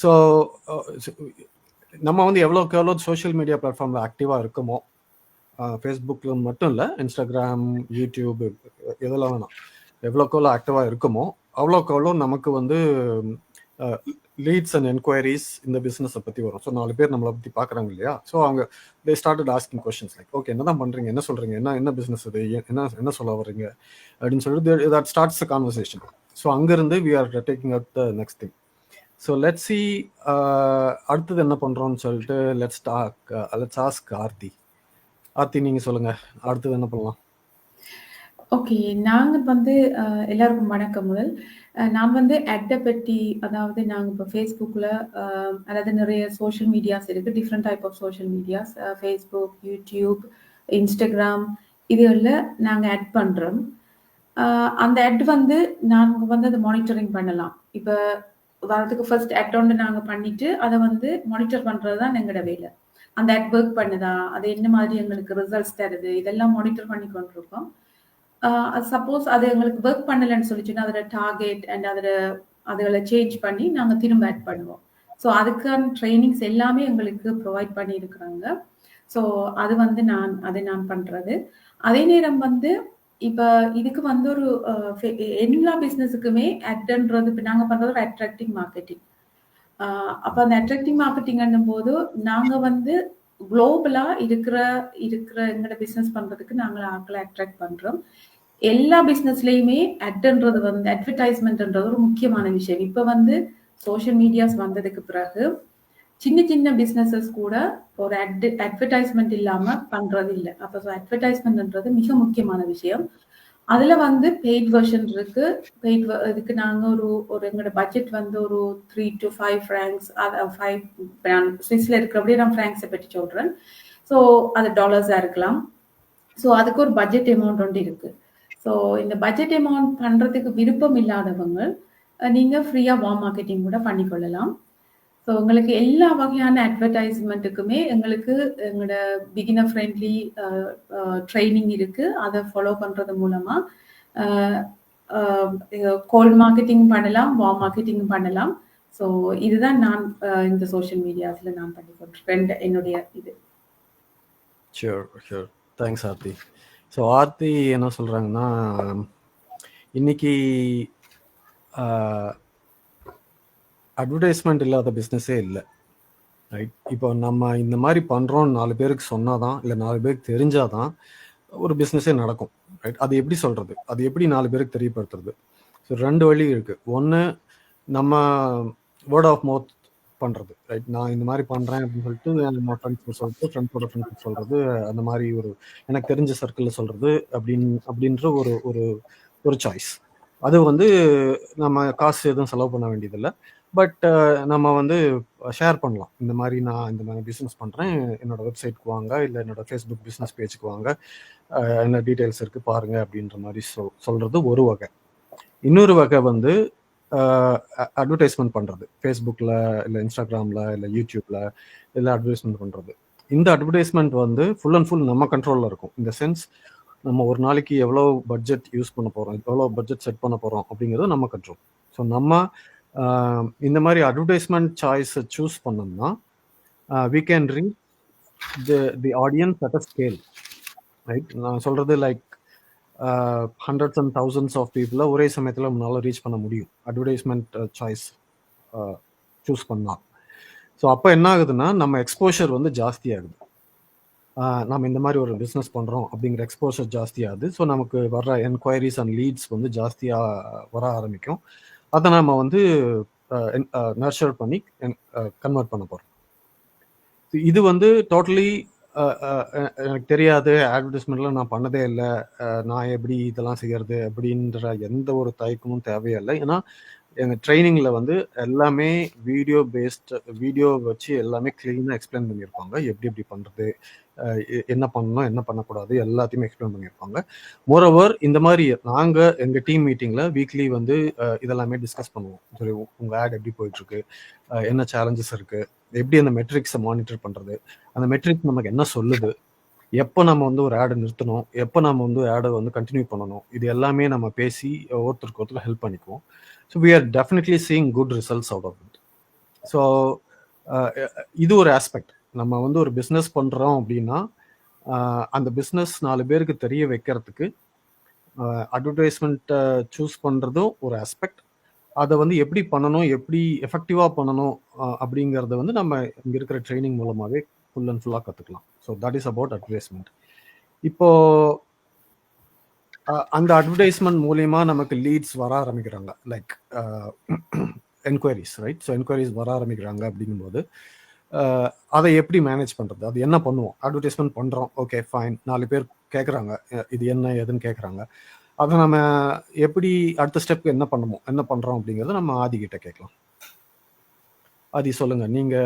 ஸோ நம்ம வந்து எவ்வளோக்கு எவ்வளோ சோஷியல் மீடியா பிளாட்ஃபார்மில் ஆக்டிவாக இருக்கோமோ, ஃபேஸ்புக்கில் மட்டும் இல்லை, இன்ஸ்டாகிராம், யூடியூப், எதெல்லாம் வேணாம், எவ்வளோக்கு எவ்வளோ ஆக்டிவாக இருக்குமோ அவ்வளோக்கு எவ்வளோ நமக்கு வந்து லீட்ஸ் அண்ட் என்கொயரிஸ் இந்த பிஸ்னஸை பற்றி வரும். ஸோ 4 பேர் நம்மளை பற்றி பார்க்குறாங்க இல்லையா? ஸோ அவங்க they started asking questions like, okay என்ன தான் பண்ணுறீங்க, என்ன சொல்கிறீங்க, என்ன பிஸ்னஸ் இது, என்ன சொல்ல வர்றீங்க அப்படின்னு சொல்லிட்டு that starts the conversation. So அங்கேருந்து we are taking out the next thing. So let's see அடுத்தது என்ன பண்ணுறோன்னு சொல்லிட்டு லெட்ஸ் ஆஸ்க் ஆர்த்தி. நீங்கள் சொல்லுங்கள், அடுத்தது என்ன பண்ணலாம்? ஓகே. நாங்க வந்து எல்லாருக்கும் வணக்கம் முதல். நான் வந்து அட்ட பத்தி அதாவது நாங்க இப்போ Facebookல அதாவது நிறைய சோஷியல் மீடியாஸ் இருக்கு. Different type of social medias Facebook, YouTube, Instagram இதுகள்ல நாங்க ஆட் பண்றோம். அந்த ஆட் வந்து நாங்க வந்து அத மானிட்டரிங் பண்ணலாம். இப்ப உதாரணத்துக்கு ஃபர்ஸ்ட் ஆட் ஒண்ணு நாங்க பண்ணிட்டு, அத வந்து மானிட்டர் பண்றது தான் எங்களோட வேலை. அந்த ஆட் ஒர்க் பண்ணுதா? அது என்ன மாதிரி எங்களுக்கு ரிசல்ட்ஸ் தருது? இதெல்லாம் மானிட்டர் பண்ணி கொண்டிருக்கோம். சப்போஸ் அது எங்களுக்கு ஒர்க் பண்ணலன்னு சொல்லிச்சுன்னா, அதோட டார்கெட் அண்ட் அதுகள சேஞ்ச் பண்ணி நாங்க திரும்ப ஆட் பண்ணுவோம். ஸோ அதுக்கான ட்ரெய்னிங்ஸ் எல்லாமே எங்களுக்கு ப்ரொவைட் பண்ணியிருக்கிறாங்க. ஸோ அது வந்து நான் பண்றது. அதே நேரம் வந்து இப்ப இதுக்கு வந்து ஒரு எல்லா பிசினஸுக்குமே ஆட்ன்றது இப்ப நாங்க பண்றது ஒரு அட்ராக்டிவ் மார்க்கெட்டிங். அப்ப அந்த அட்ராக்டிவ் மார்க்கெட்டிங்ன்னும் போது நாங்க வந்து குளோபலா இருக்கிற எங்களோட பிசினஸ் பண்றதுக்கு நாங்க ஆட்களை அட்ராக்ட் பண்றோம். எல்லா பிசினஸ்லயுமே அட்ன்றது வந்து அட்வர்டைஸ்மெண்ட்ன்றது ஒரு முக்கியமான விஷயம். இப்ப வந்து சோஷியல் மீடியாஸ் வந்ததுக்கு பிறகு சின்ன சின்ன பிசினஸஸ் கூட ஒரு அட்வர்டைஸ்மெண்ட் இல்லாம பண்றது இல்லை. அப்ப அட்வர்டைஸ்மெண்ட்ன்றது மிக முக்கியமான விஷயம். அதுல வந்து பெய்ட் வெர்ஷன் இருக்கு. இதுக்கு நாங்க ஒரு எங்களோட பட்ஜெட் வந்து ஒரு 3 to 5 francs 5 ஸ்விஸ்ல இருக்கிறபடியே நான் பிராங்க்ஸை பற்றி சொல்றேன். ஸோ அது டாலர்ஸா இருக்கலாம். ஸோ அதுக்கு ஒரு பட்ஜெட் அமௌண்ட் ஒன்று இருக்கு. ஸோ இந்த பட்ஜெட் அமௌண்ட் பண்றதுக்கு விருப்பம் இல்லாதவங்க நீங்க ஃப்ரீயா வார்ம் மார்க்கெட்டிங் கூட பண்ணிக்கொள்ளலாம். ஸோ உங்களுக்கு எல்லா வகையான அட்வர்டைஸ்மெண்ட்டுக்குமே எங்களோட பிகினர் ஃப்ரெண்ட்லி ட்ரைனிங் இருக்கு. அதை ஃபாலோ பண்றது மூலமா கோல்ட் மார்க்கெட்டிங் பண்ணலாம், வார்ம் மார்க்கெட்டிங் பண்ணலாம். ஸோ இதுதான் நான் இந்த சோஷியல் மீடியாஸ்ல நான் பண்ணி கொண்டிருக்கேன் என்னுடைய இது. Sure thanks Aarthi. So Aarthi என்ன சொல்கிறாங்கன்னா, இன்னைக்கு அட்வர்டைஸ்மெண்ட் இல்லாத பிஸ்னஸே இல்லை, ரைட்? இப்போ நம்ம இந்த மாதிரி பண்ணுறோம் 4 பேருக்கு சொன்னாதான், இல்லை 4 பேருக்கு தெரிஞ்சாதான் ஒரு பிஸ்னஸே நடக்கும், ரைட்? அது எப்படி சொல்கிறது, அது எப்படி 4 பேருக்கு தெரியப்படுத்துறது? ஸோ 2 வழி இருக்குது. ஒன்று, நம்ம வேர்ட் ஆஃப் மவுத் பண்ணுறது, ரைட்? நான் இந்த மாதிரி பண்ணுறேன் அப்படின்னு சொல்லிட்டு நம்ம ஃப்ரெண்ட்ஸ் சொல்கிறது, ஃப்ரெண்ட்ஸோட ஃப்ரெண்ட்ஸ் சொல்கிறது, அந்த மாதிரி ஒரு எனக்கு தெரிஞ்ச சர்க்கிளில் சொல்கிறது அப்படின்ற ஒரு சாய்ஸ். அது வந்து நம்ம காசு எதுவும் செலவு பண்ண வேண்டியதில்லை. பட் நம்ம வந்து ஷேர் பண்ணலாம், இந்த மாதிரி நான் இந்த மாதிரி பிஸ்னஸ் பண்ணுறேன், என்னோட வெப்சைட்க்கு வாங்க, இல்லை என்னோட ஃபேஸ்புக் பிஸ்னஸ் பேஜுக்கு வாங்க, என்ன டீட்டெயில்ஸ் இருக்குது பாருங்கள் அப்படின்ற மாதிரி சொல்கிறது ஒரு வகை. இன்னொரு வகை வந்து அட்வர்டைஸ்மெண்ட் பண்ணுறது, ஃபேஸ்புக்கில் இல்லை இன்ஸ்டாகிராமில் இல்லை யூடியூப்பில் இல்லை அட்வர்டைஸ்மெண்ட் பண்ணுறது. இந்த அட்வர்டைஸ்மெண்ட் வந்து ஃபுல் அண்ட் ஃபுல் நம்ம கண்ட்ரோலில் இருக்கும். இந்த சென்ஸ், நம்ம ஒரு நாளைக்கு எவ்வளோ பட்ஜெட் யூஸ் பண்ண போகிறோம், எவ்வளோ பட்ஜெட் செட் பண்ண போகிறோம் அப்படிங்கிறது நம்ம கண்ட்ரோல். ஸோ நம்ம இந்த மாதிரி அட்வர்டைஸ்மெண்ட் சாய்ஸை சூஸ் பண்ணோம்னா we can reach the audience at a scale, right? நான் சொல்கிறது like hundreds and thousands of பீப்புளை ஒரே சமயத்தில் நம்மளால் ரீச் பண்ண முடியும் அட்வர்டைஸ்மெண்ட் சாய்ஸ் சூஸ் பண்ணால். ஸோ அப்போ என்ன ஆகுதுன்னா, நம்ம எக்ஸ்போஷர் வந்து ஜாஸ்தியாகுது. நம்ம இந்த மாதிரி ஒரு பிஸ்னஸ் பண்ணுறோம் அப்படிங்கிற எக்ஸ்போஷர் ஜாஸ்தியாகுது. ஸோ நமக்கு வர்ற என்கொயரிஸ் அண்ட் லீட்ஸ் வந்து ஜாஸ்தியாக வர ஆரம்பிக்கும். அதை நம்ம வந்து நர்ச்சர் பண்ணி கன்வெர்ட் பண்ண போகிறோம். இது வந்து டோட்டலி எனக்கு தெரியாது, அட்வர்டைஸ்மெண்ட்ல நான் பண்ணதே இல்லை, நான் எப்படி இதெல்லாம் செய்யறது அப்படின்ற எந்த ஒரு தயக்கமும் தேவையில்லை. ஏன்னா எங்கள் ட்ரைனிங்கில் வந்து எல்லாமே வீடியோ வச்சு எல்லாமே க்ளீனாக எக்ஸ்பிளைன் பண்ணியிருப்பாங்க. எப்படி பண்ணுறது, என்ன பண்ணணும் என்ன பண்ணக்கூடாது எல்லாத்தையுமே எக்ஸ்பிளைன் பண்ணியிருப்பாங்க. மோரோவர் இந்த மாதிரி நாங்கள் எங்கள் டீம் மீட்டிங்கில் வீக்லி வந்து இதெல்லாமே டிஸ்கஸ் பண்ணுவோம். சரி, உங்கள் ஆட் எப்படி போயிட்டுருக்கு, என்ன சேலஞ்சஸ் இருக்குது, எப்படி அந்த மெட்ரிக்ஸை மானிட்டர் பண்ணுறது, அந்த மெட்ரிக்ஸ் நமக்கு என்ன சொல்லுது, எப்போ நம்ம வந்து ஒரு ஆடை நிறுத்தணும், எப்போ நம்ம வந்து ஆடை வந்து கண்டினியூ பண்ணணும், இது எல்லாமே நம்ம பேசி ஒருத்தருக்கு ஒருத்தர் ஹெல்ப் பண்ணிக்குவோம். So we are definitely seeing good results out of it. So இது ஒரு ஆஸ்பெக்ட். நம்ம வந்து ஒரு பிஸ்னஸ் பண்ணுறோம் அப்படின்னா அந்த பிஸ்னஸ் 4 பேருக்கு தெரிய வைக்கிறதுக்கு அட்வர்டைஸ்மெண்ட்டை சூஸ் பண்ணுறதும் ஒரு ஆஸ்பெக்ட். அதை வந்து எப்படி பண்ணணும், எப்படி எஃபெக்டிவாக பண்ணணும் அப்படிங்கிறத வந்து நம்ம இங்கே இருக்கிற ட்ரைனிங் மூலமாகவே ஃபுல் அண்ட் ஃபுல்லாக கற்றுக்கலாம். So that is about advertisement. இப்போ அந்த அட்வர்டைஸ்மெண்ட் மூலயமா நமக்கு லீட்ஸ் வர ஆரம்பிக்கிறாங்க, like enquiries, right? So enquiries வர ஆரம்பிக்கிறாங்க அப்படிங்கும்போது அதை எப்படி மேனேஜ் பண்ணுறது, அது என்ன பண்ணுவோம்? அட்வர்டைஸ்மெண்ட் பண்ணுறோம், ஓகே ஃபைன், 4 பேர் கேட்குறாங்க, இது என்ன ஏதுன்னு கேட்குறாங்க. அதை நம்ம எப்படி அடுத்த ஸ்டெப் என்ன பண்ணுறோம் அப்படிங்கிறத நம்ம ஆதி கிட்ட கேட்கலாம். ஆதி சொல்லுங்க, நீங்க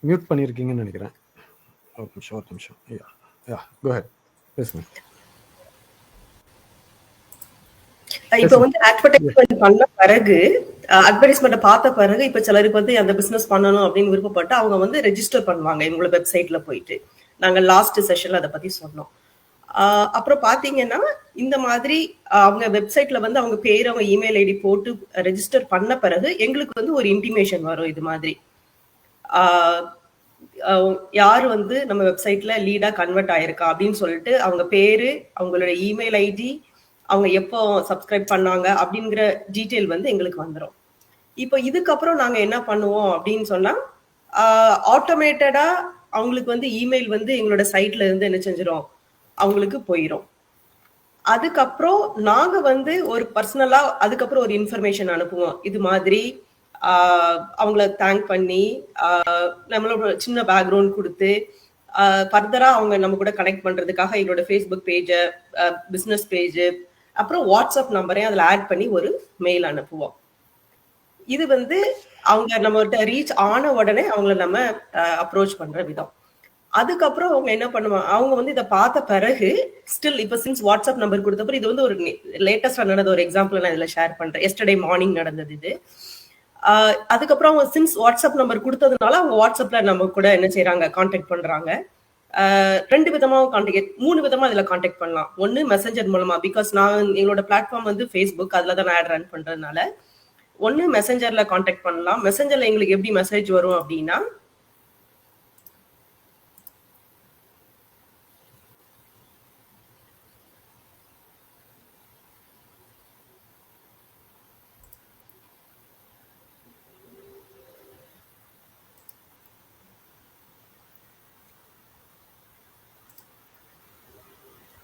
மியூட் பண்ணியிருக்கீங்கன்னு நினைக்கிறேன். ஒரு நிமிஷம். யா கோ ஹெட், பேசுங்க. இப்ப வந்து அட்வர்டைஸ்மெண்ட் பண்ண பிறகு, அட்வர்டைஸ்மெண்ட் பார்த்த பிறகு இப்ப சிலருக்கு வந்து அந்த பிசினஸ் பண்ணணும் அப்படின்னு விருப்பப்பட்டு அவங்க வந்து ரெஜிஸ்டர் பண்ணுவாங்க எங்களோட வெப்சைட்ல போயிட்டு. நாங்க லாஸ்ட் செஷன்ல அதை பத்தி சொன்னோம். அப்புறம் பாத்தீங்கன்னா இந்த மாதிரி அவங்க வெப்சைட்ல வந்து அவங்க பேர், அவங்க இமெயில் ஐடி போட்டு ரெஜிஸ்டர் பண்ண பிறகு எங்களுக்கு வந்து ஒரு இன்டிமேஷன் வரும். இது மாதிரி யார் வந்து நம்ம வெப்சைட்ல லீடா கன்வெர்ட் ஆயிருக்கா அப்படின்னு சொல்லிட்டு அவங்க பேரு, அவங்களோட இமெயில் ஐடி, அவங்க எப்போ சப்ஸ்கிரைப் பண்ணாங்க அப்படிங்கிற டீட்டெயில் வந்து எங்களுக்கு வந்துடும். இப்போ இதுக்கப்புறம் நாங்க என்ன பண்ணுவோம் அப்படின்னு சொன்னா, ஆட்டோமேட்டடா அவங்களுக்கு வந்து இமெயில் வந்து எங்களோட சைட்ல இருந்து என்ன செஞ்சிடும், அவங்களுக்கு போயிடும். அதுக்கப்புறம் நாங்க வந்து ஒரு பர்சனலா அதுக்கப்புறம் ஒரு இன்ஃபர்மேஷன் அனுப்புவோம். இது மாதிரி அவங்கள தேங்க் பண்ணி நம்மளோட சின்ன பேக்ரவுண்ட் கொடுத்து ஃபர்தரா அவங்க நம்ம கூட கனெக்ட் பண்றதுக்காக எங்களோட ஃபேஸ்புக் பேஜ், பிசினஸ் பேஜ், அப்புறம் வாட்ஸ்அப் நம்பரையும் அதில் ஆட் பண்ணி ஒரு மெயில் அனுப்புவோம். இது வந்து அவங்க நம்மகிட்ட ரீச் ஆன உடனே அவங்கள நம்ம அப்ரோச் பண்ற விதம். அதுக்கப்புறம் அவங்க என்ன பண்ணுவாங்க, அவங்க வந்து இதை பார்த்த பிறகு ஸ்டில் இப்போ சின்ஸ் வாட்ஸ்அப் நம்பர் கொடுத்தப்பறம், இது வந்து ஒரு லேட்டஸ்டா நடந்த ஒரு எக்ஸாம்பிள் நான் இதில் ஷேர் பண்றேன். எஸ்டர்டே மார்னிங் நடந்தது இது. அதுக்கப்புறம் அவங்க சின்ஸ் வாட்ஸ்அப் நம்பர் கொடுத்ததுனால அவங்க வாட்ஸ்அப்ல நம்ம கூட என்ன செய்யறாங்க, கான்டாக்ட் பண்றாங்க. 2 விதமா கான்டாக்ட், 3 விதமா இதுல கான்டாக்ட் பண்ணலாம். ஒன்னு மெசஞ்சர் மூலமா, பிகாஸ் நான் எங்களோட பிளாட்ஃபார்ம் வந்து ஃபேஸ்புக், அதுல தான் ஆட் ரன் பண்றதுனால ஒன்னு மெசஞ்சர்ல கான்டாக்ட் பண்ணலாம். மெசஞ்சர்ல எங்களுக்கு எப்படி மெசேஜ் வரும் அப்படின்னா,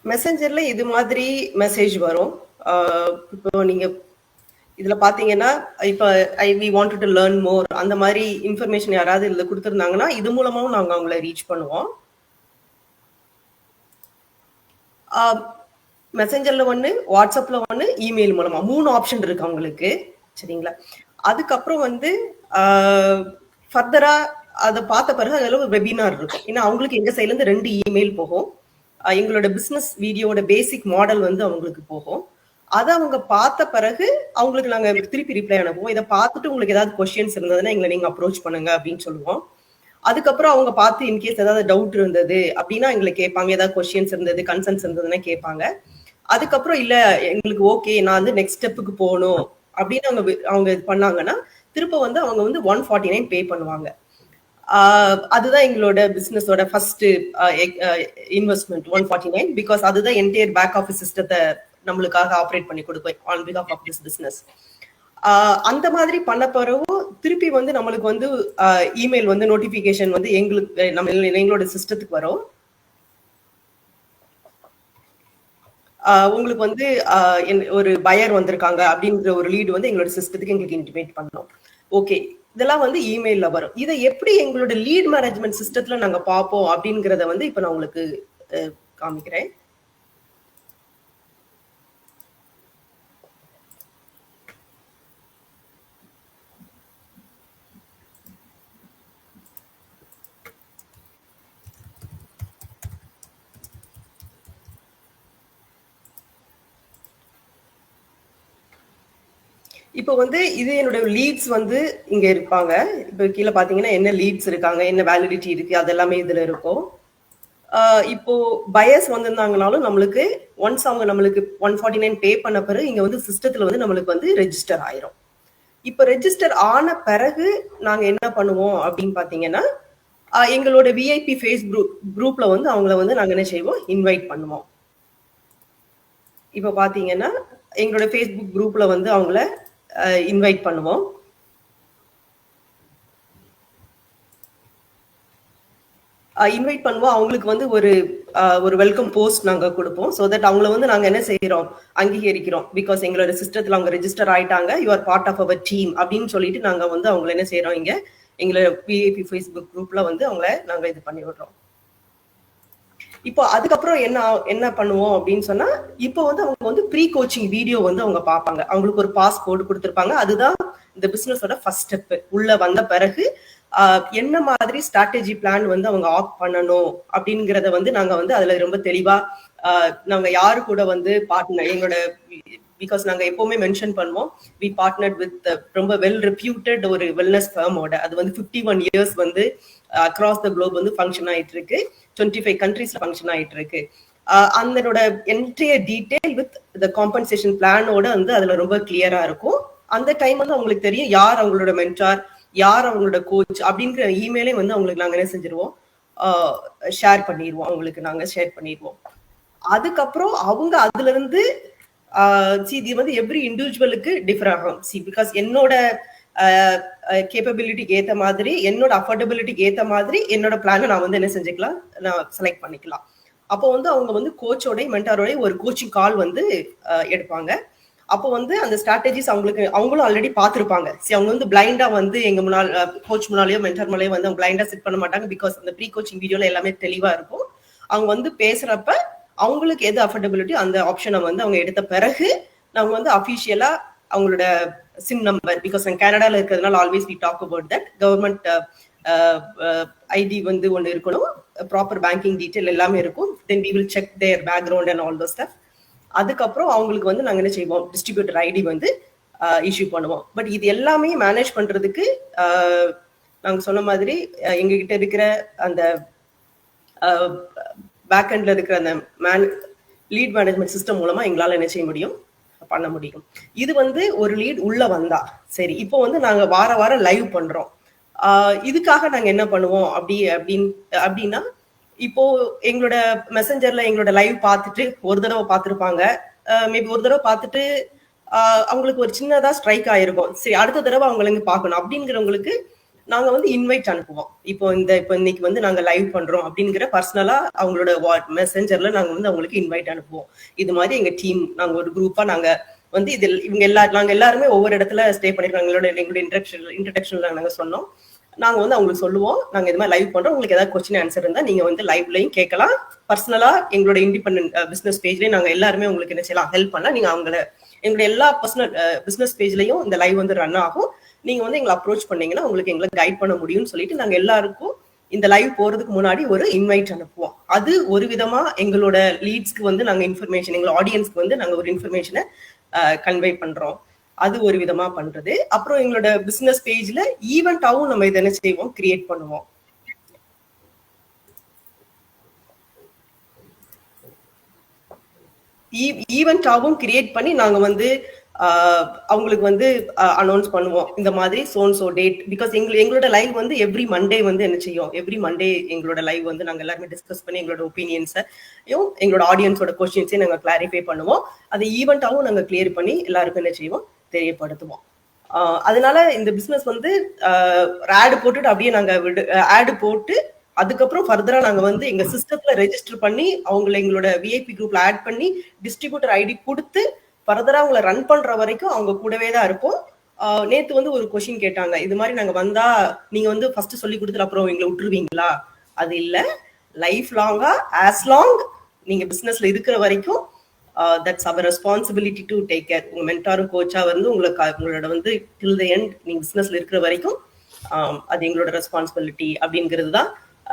மெசஞ்சர்ல இது மாதிரி மெசேஜ் வரும். இப்போ நீங்க இதுல பாத்தீங்கன்னா, இப்ப we want to learn more அந்த மாதிரி இன்ஃபர்மேஷன் யாராவது இதுல கொடுத்துருந்தாங்கன்னா இது மூலமாவும் நாங்க அவங்கள ரீச் பண்ணுவோம். மெசஞ்சர்ல ஒண்ணு, வாட்ஸ்அப்ல ஒண்ணு, இமெயில் மூலமா 3 ஆப்ஷன் இருக்கு அவங்களுக்கு. சரிங்களா? அதுக்கப்புறம் வந்து ஃபர்தரா அதை பார்த்த பிறகு அதுல ஒரு வெபினார் இருக்கும். ஏன்னா அவங்களுக்கு எங்க சைட்ல இருந்து 2 இமெயில் போகும். எங்களோட பிசினஸ் வீடியோட பேசிக் மாடல் வந்து அவங்களுக்கு போகும். அதை அவங்க பார்த்த பிறகு அவங்களுக்கு நாங்க திருப்பி ரிப்ளை அனுப்புவோம். இதை பார்த்துட்டு உங்களுக்கு ஏதாவது கொஸ்டின்ஸ் இருந்ததுன்னா எங்களை நீங்க அப்ரோச் பண்ணுங்க அப்படின்னு சொல்லுவோம். அதுக்கப்புறம் அவங்க பார்த்து இன்கேஸ் ஏதாவது டவுட் இருந்தது அப்படின்னா எங்களை கேட்பாங்க. ஏதாவது கொஸ்டின்ஸ் இருந்தது, கன்சர்ன்ஸ் இருந்ததுன்னா கேட்பாங்க. அதுக்கப்புறம் இல்ல எங்களுக்கு ஓகே, நான் வந்து நெக்ஸ்ட் ஸ்டெப்புக்கு போகணும் அப்படின்னு அவங்க இது பண்ணாங்கன்னா திருப்ப வந்து அவங்க வந்து 149 பே பண்ணுவாங்க. அதுதான் எங்களோட பிசினஸோட ஃபர்ஸ்ட் இன்வெஸ்ட்மெண்ட் 149, பிகாஸ் அதுதான் என்டையர் பேக் ஆஃபீஸ் சிஸ்டத்தை நம்மளுக்காக ஆப்ரேட் பண்ணி கொடுப்போம் on behalf of this business. அந்த மாதிரி பண்ண பிறகு திருப்பி வந்து நம்மளுக்கு வந்து இமெயில் வந்து நோட்டிபிகேஷன் வந்து எங்களோட சிஸ்டத்துக்கு வரும். உங்களுக்கு வந்து ஒரு பயர் வந்திருக்காங்க அப்படின்ற ஒரு லீடு வந்து எங்களோட சிஸ்டத்துக்கு எங்களுக்கு இன்டிமேட் பண்ணோம். ஓகே, இதெல்லாம் வந்து இமெயில்ல வரும். இதை எப்படி எங்களோட லீட் மேனேஜ்மெண்ட் சிஸ்டத்துல நாங்க பார்ப்போம் அப்படிங்கறத வந்து இப்ப நான் உங்களுக்கு காமிக்கிறேன். இப்போ வந்து இது என்னோட லீட்ஸ் வந்து இங்க இருப்பாங்க. இப்போ கீழே பாத்தீங்கன்னா என்ன லீட்ஸ் இருக்காங்க, என்ன வேலிடிட்டி இருக்கு, அதெல்லாமே இதுல இருக்கும். இப்போ பயர்ஸ் வந்திருந்தாங்கனாலும் நம்மளுக்கு ஒன்ஸ் அவங்க நம்மளுக்கு 149 பே பண்ண பிறகு இங்க வந்து சிஸ்டத்துல வந்து நம்மளுக்கு வந்து ரெஜிஸ்டர் ஆயிரும். இப்போ ரெஜிஸ்டர் ஆன பிறகு நாங்க என்ன பண்ணுவோம் அப்படின்னு பாத்தீங்கன்னா, எங்களோட விஐபி ஃபேஸ் குரூப்ல வந்து அவங்கள வந்து நாங்க என்ன செய்வோம், இன்வைட் பண்ணுவோம். இப்போ பாத்தீங்கன்னா எங்களோட ஃபேஸ்புக் குரூப்ல வந்து அவங்கள இன்வைட் பண்ணுவோம். அவங்களுக்கு வந்து ஒரு வெல்கம் போஸ்ட் நாங்க கொடுப்போம். ஸோ தட் அவங்கள வந்து நாங்க என்ன செய்யறோம், அங்கீகரிக்கிறோம். பிகாஸ் எங்களோட சிஸ்டத்துல அவங்க ரெஜிஸ்டர் ஆயிட்டாங்க, you are part of our team அப்படின்னு சொல்லிட்டு நாங்க வந்து அவங்கள என்ன செய்யறோம், இங்க எங்களோட விஐபி ஃபேஸ்புக் குரூப்ல வந்து அவங்கள நாங்க இது பண்ணி விடுறோம். இப்போ அதுக்கப்புறம் என்ன பண்ணுவோம் அப்படின்னு சொன்னா, இப்போ வந்து அவங்க வந்து ப்ரீ கோச்சிங் வீடியோ வந்து அவங்க பார்ப்பாங்க. அவங்களுக்கு ஒரு பாஸ் கோடு கொடுத்துருப்பாங்க. அதுதான் இந்த பிசினஸோட ஃபர்ஸ்ட் ஸ்டெப். உள்ள வந்த பிறகு என்ன மாதிரி ஸ்ட்ராட்டஜி பிளான் வந்து அவங்க ஆப் பண்ணணும் அப்படிங்கிறத வந்து நாங்க வந்து அதுல ரொம்ப தெளிவா நாங்க யாரு கூட வந்து பார்ட்னர் எங்களோட, பிகாஸ் நாங்க எப்பவுமே மென்ஷன் பண்ணுவோம், வி பார்ட்னர்ட் வித் ரொம்ப வெல் ரெப்யூட்டட் ஒரு வெல்னஸ் ஃபர்மோட. அது வந்து 51 இயர்ஸ் வந்து அக்ராஸ் த குளோப் வந்து ஃபங்க்ஷன் ஆயிட்டு இருக்கு. 25 கண்ட்ரீஸ்ல ஃபங்க்ஷன் ஆயிட்டு இருக்கு. அதனோட entire detail with the compensation பிளானோட வந்து அதுல ரொம்ப கிளியரா இருக்கும். அந்த டைம் வந்து அவங்களுக்கு தெரியும் யார் அவங்களோட மென்டார், யார் அவங்களோட கோச் அப்படிங்கிற இமெயிலே வந்து அவங்களுக்கு நாங்க என்ன செஞ்சிருவோம், ஷேர் பண்ணிடுவோம். அவங்களுக்கு நாங்க ஷேர் பண்ணிடுவோம். அதுக்கப்புறம் அவங்க அதுல இருந்து இது வந்து எவ்ரி இண்டிவிஜுவலுக்கு டிஃபர் ஆகும். பிகாஸ் என்னோட கேப்பபிலிட்டிக்கு ஏத்த மாதிரி, என்னோட அஃபோர்டபிலிட்டிக்கு ஏத்த மாதிரி என்னோட பிளானை நான் வந்து என்ன செஞ்சுக்கலாம், நான் செலக்ட் பண்ணிக்கலாம். அப்போ வந்து அவங்க வந்து கோச்சோட மென்டாரோட ஒரு கோச்சிங் கால் வந்து எடுப்பாங்க. அப்போ வந்து அந்த ஸ்ட்ராட்டஜிஸ் அவங்களும் ஆல்ரெடி பார்த்துருப்பாங்க. அவங்க வந்து பிளைண்டா வந்து எங்க முன்னாள் கோச் முன்னாலேயோ மென்டார் முன்னாலேயோ வந்து அவங்க பிளைண்டா செட் பண்ண மாட்டாங்க. பிகாஸ் அந்த ப்ரீ கோச்சிங் வீடியோல எல்லாமே தெளிவா இருக்கும். அவங்க வந்து பேசுறப்ப அவங்களுக்கு எது அஃபோர்டபிலிட்டி அந்த ஆப்ஷனை வந்து அவங்க எடுத்த பிறகு நாங்க வந்து அஃபிஷியலா அவங்களோட சிம் நம்பர், பிகாஸ் கனடால இருக்கிறதுனால always we talk about that, government ID வந்து ஒன்று இருக்கணும், ப்ராப்பர் பேங்கிங் டீட்டெயில் எல்லாமே இருக்கும். Then we will check their background and all the stuff. அதுக்கப்புறம் அவங்களுக்கு வந்து நாங்க என்ன செய்வோம், டிஸ்ட்ரிபியூட்டர் ஐடி வந்து இஷ்யூ பண்ணுவோம். பட் இது எல்லாமே மேனேஜ் பண்றதுக்கு நாங்க சொன்ன மாதிரி எங்ககிட்ட இருக்கிற அந்த பேக்எண்ட்ல இருக்கிற அந்த லீட் மேனேஜ்மெண்ட் சிஸ்டம் மூலமா எங்களால என்ன செய்ய முடியும், பண்ண முடியும். இது வந்து ஒரு லீட் உள்ள வந்தா சரி. இப்போ வந்து நாங்க வாரம் லைவ் பண்றோம். இதுக்காக நாங்க என்ன பண்ணுவோம் அப்படின்னா, இப்போ எங்களோட மெசஞ்சர்ல எங்களோட லைவ் பார்த்துட்டு ஒரு தடவை பார்த்துருப்பாங்க. மேபி ஒரு தடவை பார்த்துட்டு அவங்களுக்கு ஒரு சின்னதா ஸ்ட்ரைக் ஆயிருக்கும். சரி, அடுத்த தடவை அவங்களுக்கு பார்க்கணும் அப்படிங்கிறவங்களுக்கு நாங்க வந்து இன்வைட் அனுப்புவோம். இப்போ இன்னைக்கு வந்து நாங்க லைவ் பண்றோம் அப்படிங்கிற பர்சனலா அவங்களோட மெசஞ்சர்ல நாங்க வந்து அவங்களுக்கு இன்வைட் அனுப்புவோம். இது மாதிரி எங்க டீம் நாங்க ஒரு குரூப்பா நாங்க வந்து இதில் நாங்க எல்லாருமே ஒவ்வொரு இடத்துல ஸ்டே பண்ணிருக்கோம். எங்களோட இன்ட்ரடக்ஷன்ல நாங்க சொன்னோம். நாங்க வந்து அவங்களுக்கு சொல்லுவோம், நாங்க இது மாதிரி லைவ் பண்றோம், உங்களுக்கு ஏதாவது கொஸ்டின் ஆன்சர் இருந்தா நீங்க வந்து லைவ்லயும் கேட்கலாம். பர்சனலா எங்களோட இண்டிபெண்டன்ட் பிசினஸ் பேஜ்லயும் நாங்க எல்லாருமே உங்களுக்கு என்ன செய்யலாம், ஹெல்ப் பண்ணலாம். நீங்க எங்களோட எல்லா பர்சனல் பிசினஸ் பேஜ்லயும் இந்த லைவ் வந்து ரன் ஆகும். நீங்க வந்து எங்களை அப்ரோச் பண்ணீங்கன்னா உங்களுக்கு எங்களை கைட் பண்ண முடியும்னு சொல்லிட்டு நாங்க எல்லாருக்கும் இந்த லைவ் போறதுக்கு முன்னாடி ஒரு இன்வைட் அனுப்புவோம். அது ஒரு விதமா எங்களோட லீட்ஸ்க்கு வந்து நாங்க இன்ஃபர்மேஷன், எங்களோட ஆடியன்ஸ்க்கு வந்து நாங்க ஒரு இன்ஃபர்மேஷனை கன்வே பண்றோம். அது ஒரு விதமா பண்றது. அப்புறம் எங்களோட பிசினஸ் பேஜ்ல ஈவென்ட்டாவும் நம்ம இதை என்ன செய்வோம், கிரியேட் பண்ணுவோம். ஈவென்ட்டாவும் கிரியேட் பண்ணி நாங்க வந்து அவங்களுக்கு வந்து அனௌன்ஸ் பண்ணுவோம், இந்த மாதிரி சோ டேட். பிகாஸ் எங்களோட லைவ் வந்து எவ்ரி மண்டே வந்து என்ன செய்யும், எவ்ரி மண்டே எங்களோட லைவ் வந்து நாங்க எல்லாருமே டிஸ்கஸ் பண்ணி எங்களோட ஒப்பீனியன்ஸையும் எங்களோட ஆடியன்ஸோட கொஸ்டின்ஸையும் நாங்க கிளாரிஃபை பண்ணுவோம். அதை ஈவென்ட்டாவும் நாங்க கிளியர் பண்ணி எல்லாருக்கும் என்ன செய்வோம், தெரியப்படுத்துவோம். அதனால இந்த பிசினஸ் வந்து ஆடு போட்டுட்டு அப்படியே நாங்க ஆடு போட்டு அதுக்கப்புறம் ஃபர்தரா நாங்க வந்து எங்க சிஸ்டத்துல ரெஜிஸ்டர் பண்ணி அவங்களை எங்களோட விஐபி குரூப்ல ஆட் பண்ணி டிஸ்ட்ரிபியூட்டர் ஐடி கொடுத்து ஃபர்தரா அவங்களை ரன் பண்ற வரைக்கும் அவங்க கூடவே தான் இருப்போம். நேத்து வந்து ஒரு கொஸ்டின் கேட்டாங்க, இது மாதிரி நாங்க வந்தா நீங்க வந்து ஃபர்ஸ்ட் சொல்லி கொடுத்துட்டு அப்புறம் எங்களை விட்டுருவீங்களா? அது இல்ல, லைஃப் லாங்கா ஆஸ் லாங் நீங்க பிசினஸ்ல இருக்கிற வரைக்கும் that's our responsibility to take care. உங்க மென்டாரும் கோச்சா வந்து உங்களோட வந்து டில் தி எண்ட் நீங்க பிசினஸ்ல இருக்கிற வரைக்கும் அது எங்களோட ரெஸ்பான்சிபிலிட்டி அப்படிங்கிறது தான்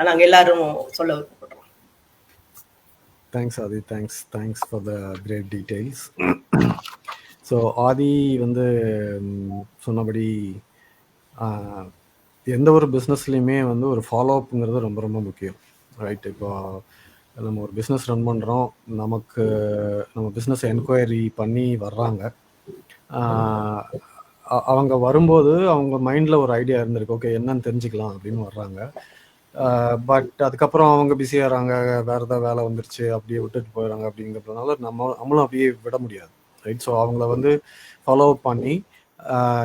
நாங்க எல்லாரும் சொல்ல விருப்பப்படுறோம். Thanks Adhi, thanks for the great details. So Adhi வந்து சொன்னபடி எந்த ஒரு பிஸ்னஸ்லையுமே வந்து ஒரு ஃபாலோ அப்புங்கிறது ரொம்ப ரொம்ப முக்கியம், ரைட்? இப்போ நம்ம ஒரு பிஸ்னஸ் ரன் பண்ணுறோம், நம்ம பிஸ்னஸ் என்கொயரி பண்ணி வர்றாங்க. அவங்க வரும்போது அவங்க மைண்டில் ஒரு ஐடியா இருந்திருக்கு, ஓகே என்னன்னு தெரிஞ்சுக்கலாம் அப்படின்னு வர்றாங்க. பட் அதுக்கப்புறம் அவங்க பிஸியாகிறாங்க, வேறு ஏதாவது வேலை வந்துருச்சு, அப்படியே விட்டுட்டு போயிடறாங்க. அப்படிங்கிறதுனால நம்மளும் அப்படியே விட முடியாது, ரைட்? ஸோ அவங்கள வந்து ஃபாலோ அப் பண்ணி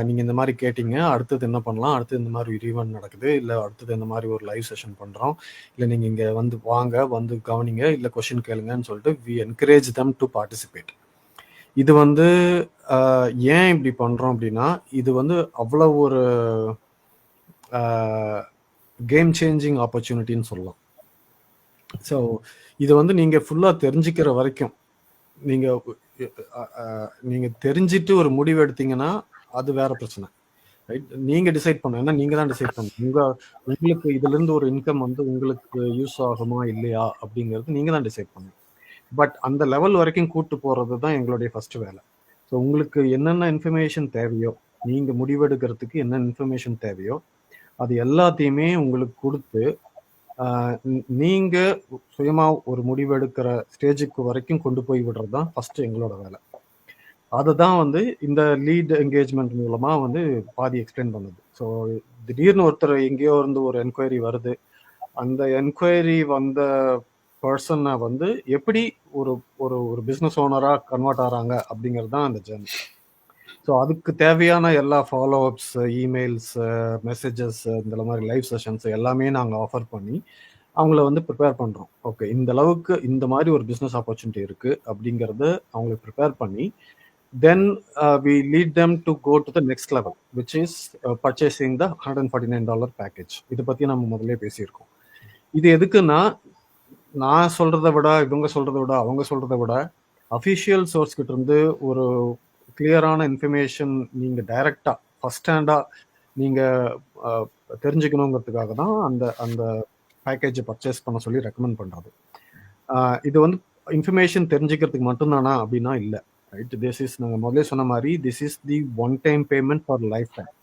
நீங்கள் இந்த மாதிரி கேட்டிங்க, அடுத்தது என்ன பண்ணலாம், அடுத்தது இந்த மாதிரி ஒரு ஈவெண்ட் நடக்குது, இல்லை அடுத்தது இந்த மாதிரி ஒரு லைவ் செஷன் பண்ணுறோம், இல்லை நீங்கள் இங்கே வந்து வாங்க, வந்து கவனிங்க, இல்லை கொஷின் கேளுங்கன்னு சொல்லிட்டு we encourage them to participate. இது வந்து ஏன் இப்படி பண்ணுறோம் அப்படின்னா, இது வந்து அவ்வளோ ஒரு கேம் சேஞ்சிங் ஆப்பர்ச்சுனிட்டின்னு சொல்லலாம். ஸோ இது வந்து நீங்கள் ஃபுல்லாக தெரிஞ்சுக்கிற வரைக்கும் நீங்கள் நீங்கள் தெரிஞ்சிட்டு ஒரு முடிவு எடுத்தீங்கன்னா அது வேற பிரச்சனை, ரைட்? நீங்கள் டிசைட் பண்ணணும், ஏன்னா நீங்கள் தான் டிசைட் பண்ணணும். உங்களுக்கு இதுலேருந்து ஒரு இன்கம் வந்து உங்களுக்கு யூஸ் ஆகுமா இல்லையா அப்படிங்கிறது நீங்கள் தான் டிசைட் பண்ணணும். பட் அந்த லெவல் வரைக்கும் கூட்டு போகிறது தான் எங்களுடைய ஃபர்ஸ்ட் வேலை. ஸோ உங்களுக்கு என்னென்ன இன்ஃபர்மேஷன் தேவையோ, நீங்கள் முடிவெடுக்கிறதுக்கு என்னென்ன இன்ஃபர்மேஷன் தேவையோ அது எல்லாத்தையுமே உங்களுக்கு கொடுத்து நீங்க சுயமா ஒரு முடிவெடுக்கிற ஸ்டேஜுக்கு வரைக்கும் கொண்டு போய் விடுறது தான் ஃபர்ஸ்ட் எங்களோட வேலை. அதுதான் வந்து இந்த லீட் என்கேஜ்மெண்ட் மூலமா வந்து பாதி எக்ஸ்பிளைன் பண்ணுது. ஸோ திடீர்னு ஒருத்தர் எங்கேயோ இருந்து ஒரு என்கொயரி வருது, அந்த என்கொயரி வந்த பர்சனை வந்து எப்படி ஒரு ஒரு ஒரு பிஸ்னஸ் ஓனராக கன்வெர்ட் ஆகிறாங்க அப்படிங்கிறது தான் அந்த ஜெர்னி. ஸோ அதுக்கு தேவையான எல்லா ஃபாலோஅப்ஸ், இமெயில்ஸ், மெசேஜஸ், இந்த மாதிரி லைவ் செஷன்ஸ் எல்லாமே நாங்கள் ஆஃபர் பண்ணி அவங்கள வந்து ப்ரிப்பேர் பண்ணுறோம். ஓகே, இந்த அளவுக்கு இந்த மாதிரி ஒரு பிஸ்னஸ் ஆப்பர்ச்சுனிட்டி இருக்குது அப்படிங்கிறத அவங்களை ப்ரிப்பேர் பண்ணி then we lead them to go to the next level, which is purchasing the $149 package. இதை பற்றி நம்ம முதல்ல பேசியிருக்கோம். இது எதுக்குன்னா, நான் சொல்கிறத விட, இவங்க சொல்கிறத விட, அவங்க சொல்கிறத விட அஃபிஷியல் சோர்ஸ் கிட்ட இருந்து ஒரு கிளியரான இன்ஃபர்மேஷன் நீங்கள் டைரெக்டாக ஃபர்ஸ்ட் ஹேண்டாக நீங்கள் தெரிஞ்சுக்கணுங்கிறதுக்காக தான் அந்த அந்த பேக்கேஜை பர்ச்சேஸ் பண்ண சொல்லி ரெக்கமெண்ட் பண்ணுறது. இது வந்து இன்ஃபர்மேஷன் தெரிஞ்சுக்கிறதுக்கு மட்டும்தானா அப்படின்னா இல்லை, ரைட்? திஸ் இஸ், நாங்கள் முதல்ல சொன்ன மாதிரி, this is the one time payment for life time.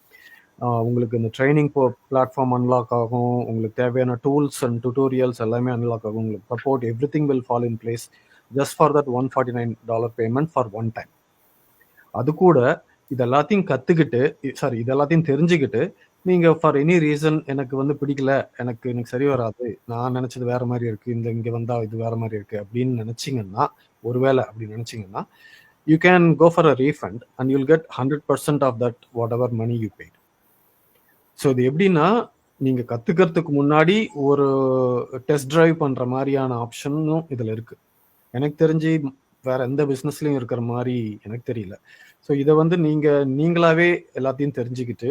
உங்களுக்கு இந்த ட்ரைனிங் பிளாட்ஃபார்ம் அன்லாக் ஆகும், உங்களுக்கு தேவையான டூல்ஸ் அண்ட் டுட்டோரியல்ஸ் எல்லாமே அன்லாக் ஆகும், உங்களுக்கு support, every thing will fall in place just for that $149 payment for one time. அது கூட இது எல்லாத்தையும் கற்றுக்கிட்டு, இது எல்லாத்தையும் தெரிஞ்சுக்கிட்டு, நீங்கள் ஃபார் எனி ரீசன் எனக்கு வந்து பிடிக்கல, எனக்கு சரி வராது, நான் நினச்சது வேற மாதிரி இருக்குது, இங்கே வந்தால் இது வேற மாதிரி இருக்குது அப்படின்னு நினச்சிங்கன்னா, ஒருவேளை அப்படி நினச்சிங்கன்னா, you can go for a refund and you'll get 100% of that whatever money you paid. So இது எப்படின்னா, நீங்கள் கற்றுக்கிறதுக்கு முன்னாடி ஒரு டெஸ்ட் ட்ரைவ் பண்ணுற மாதிரியான ஆப்ஷனும் இதில் இருக்குது. எனக்கு தெரிஞ்சு வேற எந்த பிஸ்னஸ்லையும் இருக்கிற மாதிரி எனக்கு தெரியல. ஸோ இதை வந்து நீங்களாவே எல்லாத்தையும் தெரிஞ்சுக்கிட்டு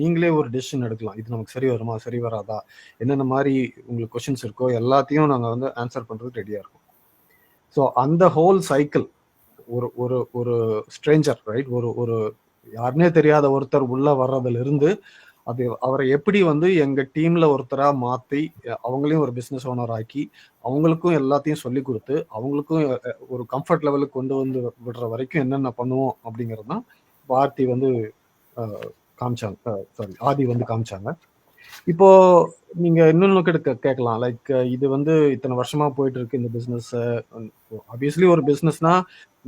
நீங்களே ஒரு டெசிஷன் எடுக்கலாம். இது நமக்கு சரி வருமா, சரி வராதா, என்னென்ன மாதிரி உங்களுக்கு கொஷின்ஸ் இருக்கோ எல்லாத்தையும் நாங்கள் வந்து ஆன்சர் பண்ணுறதுக்கு ரெடியாக இருக்கோம். ஸோ அந்த ஹோல் சைக்கிள், ஒரு ஒரு ஒரு ஸ்ட்ரேஞ்சர், ரைட், ஒரு யாருன்னே தெரியாத ஒருத்தர் உள்ள வர்றதுலேருந்து அது அவரை எப்படி வந்து எங்கள் டீமில் ஒருத்தராக மாற்றி அவங்களையும் ஒரு பிஸ்னஸ் ஓனர் ஆக்கி அவங்களுக்கும் எல்லாத்தையும் சொல்லி கொடுத்து அவங்களுக்கும் ஒரு கம்ஃபர்ட் லெவலுக்கு கொண்டு வந்து விடுற வரைக்கும் என்னென்ன பண்ணுவோம் அப்படிங்கிறது தான் ஆதி வந்து காமிச்சாங்க. இப்போ நீங்க இன்னொன்னு கேட்கலாம், லைக் இது வந்து இத்தனை வருஷமா போயிட்டு இருக்கு இந்த பிசினஸ். ஆப்வியஸ்லி ஒரு பிசினஸ்னா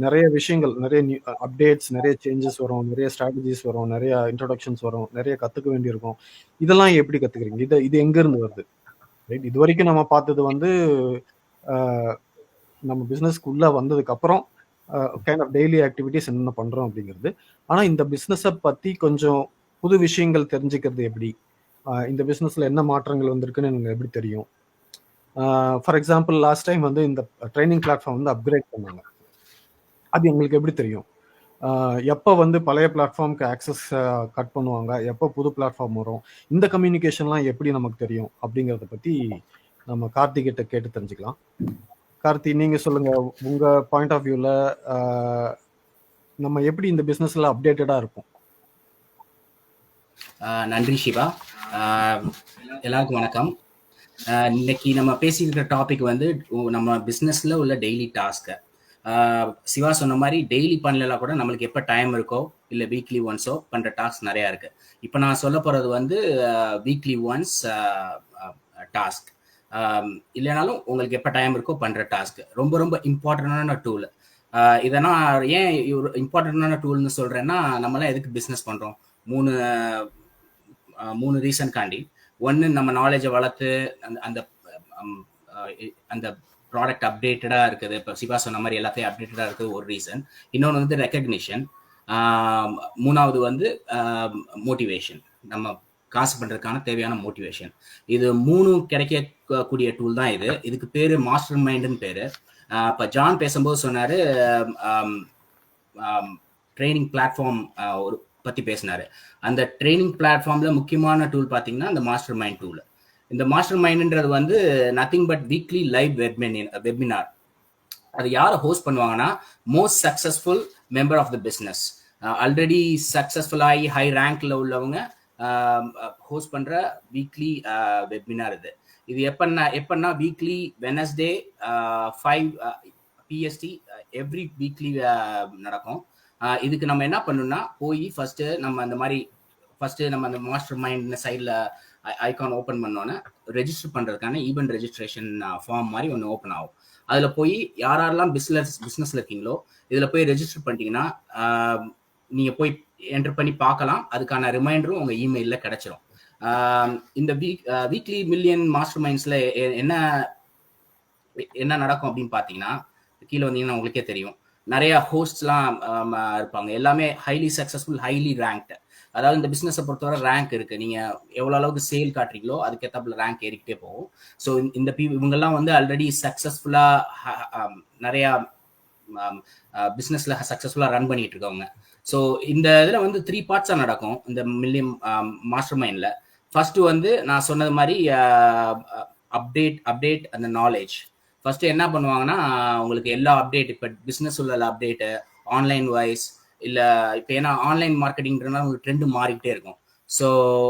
நிறைய விஷயங்கள், நிறைய அப்டேட்ஸ், நிறைய சேஞ்சஸ் வரும், நிறைய ஸ்ட்ராட்டஜிஸ் வரும், நிறைய இன்ட்ரோடக்ஷன்ஸ் வரும், நிறைய கத்துக்க வேண்டியிருக்கும். இதெல்லாம் எப்படி கத்துக்கிறீங்க? இது எங்க இருந்து வருது? ரைட், இது வரைக்கும் நம்ம பார்த்தது வந்து நம்ம பிசினஸ்க்கு உள்ள வந்ததுக்கு அப்புறம் கைண்ட் ஆஃப் டெய்லி ஆக்டிவிட்டிஸ் என்னென்ன பண்றோம் அப்படிங்கிறது. ஆனா இந்த பிசினஸை பத்தி கொஞ்சம் புது விஷயங்கள் தெரிஞ்சுக்கிறது எப்படி, இந்த பிஸ்னஸில் என்ன மாற்றங்கள் வந்திருக்குன்னு எனக்கு எப்படி தெரியும்? ஃபார் எக்ஸாம்பிள், லாஸ்ட் டைம் வந்து இந்த ட்ரைனிங் பிளாட்ஃபார்ம் வந்து அப்கிரேட் பண்ணாங்க. அது உங்களுக்கு எப்படி தெரியும்? எப்போ வந்து பழைய பிளாட்ஃபார்முக்கு ஆக்சஸ் கட் பண்ணுவாங்க, எப்போ புது பிளாட்ஃபார்ம் வரும், இந்த கம்யூனிகேஷன்லாம் எப்படி நமக்கு தெரியும் அப்படிங்கிறத பற்றி நம்ம கார்த்திகிட்ட கேட்டு தெரிஞ்சுக்கலாம். கார்த்தி, நீங்கள் சொல்லுங்கள், உங்கள் பாயிண்ட் ஆஃப் வியூவில் நம்ம எப்படி இந்த பிஸ்னஸில் அப்டேட்டடாக இருப்போம்? நன்றி சிவா. எல்லாருக்கும் வணக்கம். இன்னைக்கு நம்ம பேசியிருக்கிற டாபிக் வந்து நம்ம பிஸ்னஸில் உள்ள டெய்லி டாஸ்க்கு. சிவா சொன்ன மாதிரி டெய்லி பண்ணலாம் கூட நம்மளுக்கு எப்போ டைம் இருக்கோ இல்லை வீக்லி ஒன்ஸோ பண்ணுற டாஸ்க் நிறையா இருக்குது. இப்போ நான் சொல்ல போகிறது வந்து வீக்லி ஒன்ஸ் டாஸ்க். இல்லைனாலும் உங்களுக்கு எப்போ டைம் இருக்கோ பண்ணுற டாஸ்க் ரொம்ப ரொம்ப இம்பார்ட்டண்டான டூல். இதெல்லாம் ஏன் இம்பார்ட்டண்டான டூல்னு சொல்கிறேன்னா, நம்மளாம் எதுக்கு பிஸ்னஸ் பண்ணுறோம்? மூணு ரீசன் காண்டி. ஒன்று, நம்ம நாலேஜை வளர்த்து அந்த அந்த ப்ராடக்ட் அப்டேட்டடாக இருக்குது. இப்போ சிவா சொன்ன மாதிரி எல்லாத்தையும் அப்டேட்டடாக இருக்குது ஒரு ரீசன். இன்னொன்று வந்து ரெக்கக்னிஷன். மூணாவது வந்து மோட்டிவேஷன், நம்ம காசு பண்ணுறதுக்கான தேவையான மோட்டிவேஷன். இது மூணும் கிடைக்கக்கூடிய டூல் தான் இது. இதுக்கு பேர் மாஸ்டர் மைண்டுன்னு பேர். இப்போ ஜான் பேசும்போது சொன்னார், ட்ரைனிங் பிளாட்ஃபார்ம் ஒரு பற்றி பேசினார். அந்த ட்ரைனிங் பிளாட்ஃபார்மில் முக்கியமான டூல் பார்த்தீங்கன்னா அந்த மாஸ்டர் மைண்ட் டூல். இந்த மாஸ்டர் மைண்ட்ன்றது வந்து nothing but weekly live webinar. அது யாரை ஹோஸ்ட் பண்ணுவாங்கன்னா most successful member of the business, already successful ஆகி ஹை ரேங்க்ல உள்ளவங்க ஹோஸ்ட் பண்ற வீக்லி வெபினார் இது. இது எப்பன்னா weekly Wednesday 5 PST every weekly நடக்கும். இதுக்கு நம்ம என்ன பண்ணணும்னா போய் ஃபர்ஸ்ட் நம்ம அந்த மாஸ்டர் மைண்ட் சைடில் ஐகான் ஓப்பன் பண்ணோன்னே ரெஜிஸ்டர் பண்ணுறதுக்கான ஈவென்ட் ரெஜிஸ்ட்ரேஷன் ஃபார்ம் மாதிரி ஒன்று ஓப்பன் ஆகும். அதில் போய் யாரெல்லாம் பிஸ்னஸில் இருக்கீங்களோ இதில் போய் ரெஜிஸ்டர் பண்ணிட்டீங்கன்னா நீங்கள் போய் என்டர் பண்ணி பார்க்கலாம். அதுக்கான ரிமைண்டரும் உங்கள் இமெயிலில் கிடைச்சிரும். இந்த வீக்லி மில்லியன் மாஸ்டர் மைண்ட்ஸில் என்ன நடக்கும் அப்படின்னு பார்த்தீங்கன்னா, கீழே வந்தீங்கன்னா உங்களுக்கே தெரியும், நிறைய ஹோஸ்ட்லாம் இருப்பாங்க. எல்லாமே ஹைலி சக்ஸஸ்ஃபுல், ஹைலி ரேங்க்டு. அதாவது இந்த பிஸ்னஸை பொறுத்தவரை ரேங்க் இருக்கு. நீங்க எவ்வளவு அளவுக்கு சேல் காட்டுறீங்களோ அதுக்கேற்றாப்புல ரேங்க் ஏறிக்கிட்டே போகும். ஸோ இவங்கெல்லாம் வந்து ஆல்ரெடி சக்ஸஸ்ஃபுல்லா நிறைய பிஸ்னஸ்ல சக்ஸஸ்ஃபுல்லா ரன் பண்ணிட்டு இருக்கவங்க. ஸோ இந்த இதில் வந்து 3 பார்ட்ஸாக நடக்கும் இந்த மில்லியன் மாஸ்டர் மைண்டில். ஃபர்ஸ்ட் வந்து நான் சொன்னது மாதிரி அப்டேட் அந்த நாலேஜ். ஃபர்ஸ்ட் என்ன பண்ணுவாங்கன்னா உங்களுக்கு எல்லா அப்டேட், இப்போ பிஸ்னஸ் உள்ள அப்டேட்டு ஆன்லைன் வைஸ் இல்லை இப்போ ஏன்னா ஆன்லைன் மார்க்கெட்டிங்கிறதுனால உங்களுக்கு ட்ரெண்டு மாறிக்கிட்டே இருக்கும். ஸோ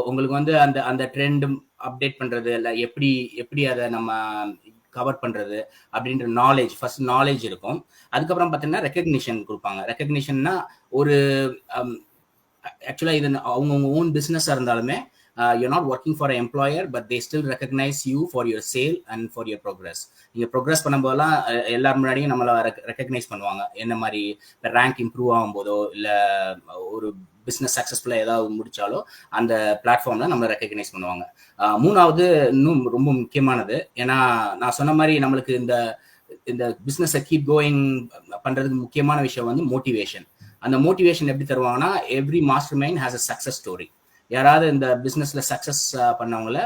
உங்களுக்கு வந்து அந்த ட்ரெண்டு அப்டேட் பண்ணுறது இல்லை எப்படி அதை நம்ம கவர் பண்ணுறது அப்படின்ற நாலேஜ், ஃபர்ஸ்ட் நாலேஜ் இருக்கும். அதுக்கப்புறம் பார்த்தீங்கன்னா ரெக்கக்னிஷன் கொடுப்பாங்க. ரெக்கக்னிஷன்னா ஒரு ஆக்சுவலாக இது அவங்கவுங்க ஓன் பிஸ்னஸாக இருந்தாலுமே you're not working for an employer, but they still recognize you for your sale and for your progress. நீங்க ப்ரோக்ரஸ் பண்ணும்போதெல்லாம் எல்லாரும் முன்னாடியும் நம்மளை ரெக்கக்னைஸ் பண்ணுவாங்க. என்ன மாதிரி ரேங்க் இம்ப்ரூவ் ஆகும்போதோ இல்லை ஒரு பிஸ்னஸ் சக்ஸஸ்ஃபுல்லாக ஏதாவது முடிச்சாலோ அந்த பிளாட்ஃபார்ம்ல நம்மளை ரெக்கக்னைஸ் பண்ணுவாங்க. மூணாவது இன்னும் ரொம்ப முக்கியமானது, ஏன்னா நான் சொன்ன மாதிரி நம்மளுக்கு இந்த பிஸ்னஸை கீப் கோயிங் பண்றதுக்கு முக்கியமான விஷயம் வந்து மோட்டிவேஷன். அந்த மோட்டிவேஷன் எப்படி தருவாங்கன்னா, every master mind has a success story. யாராவது இந்த பிஸ்னஸ்ல சக்ஸஸ் பண்ணவங்கள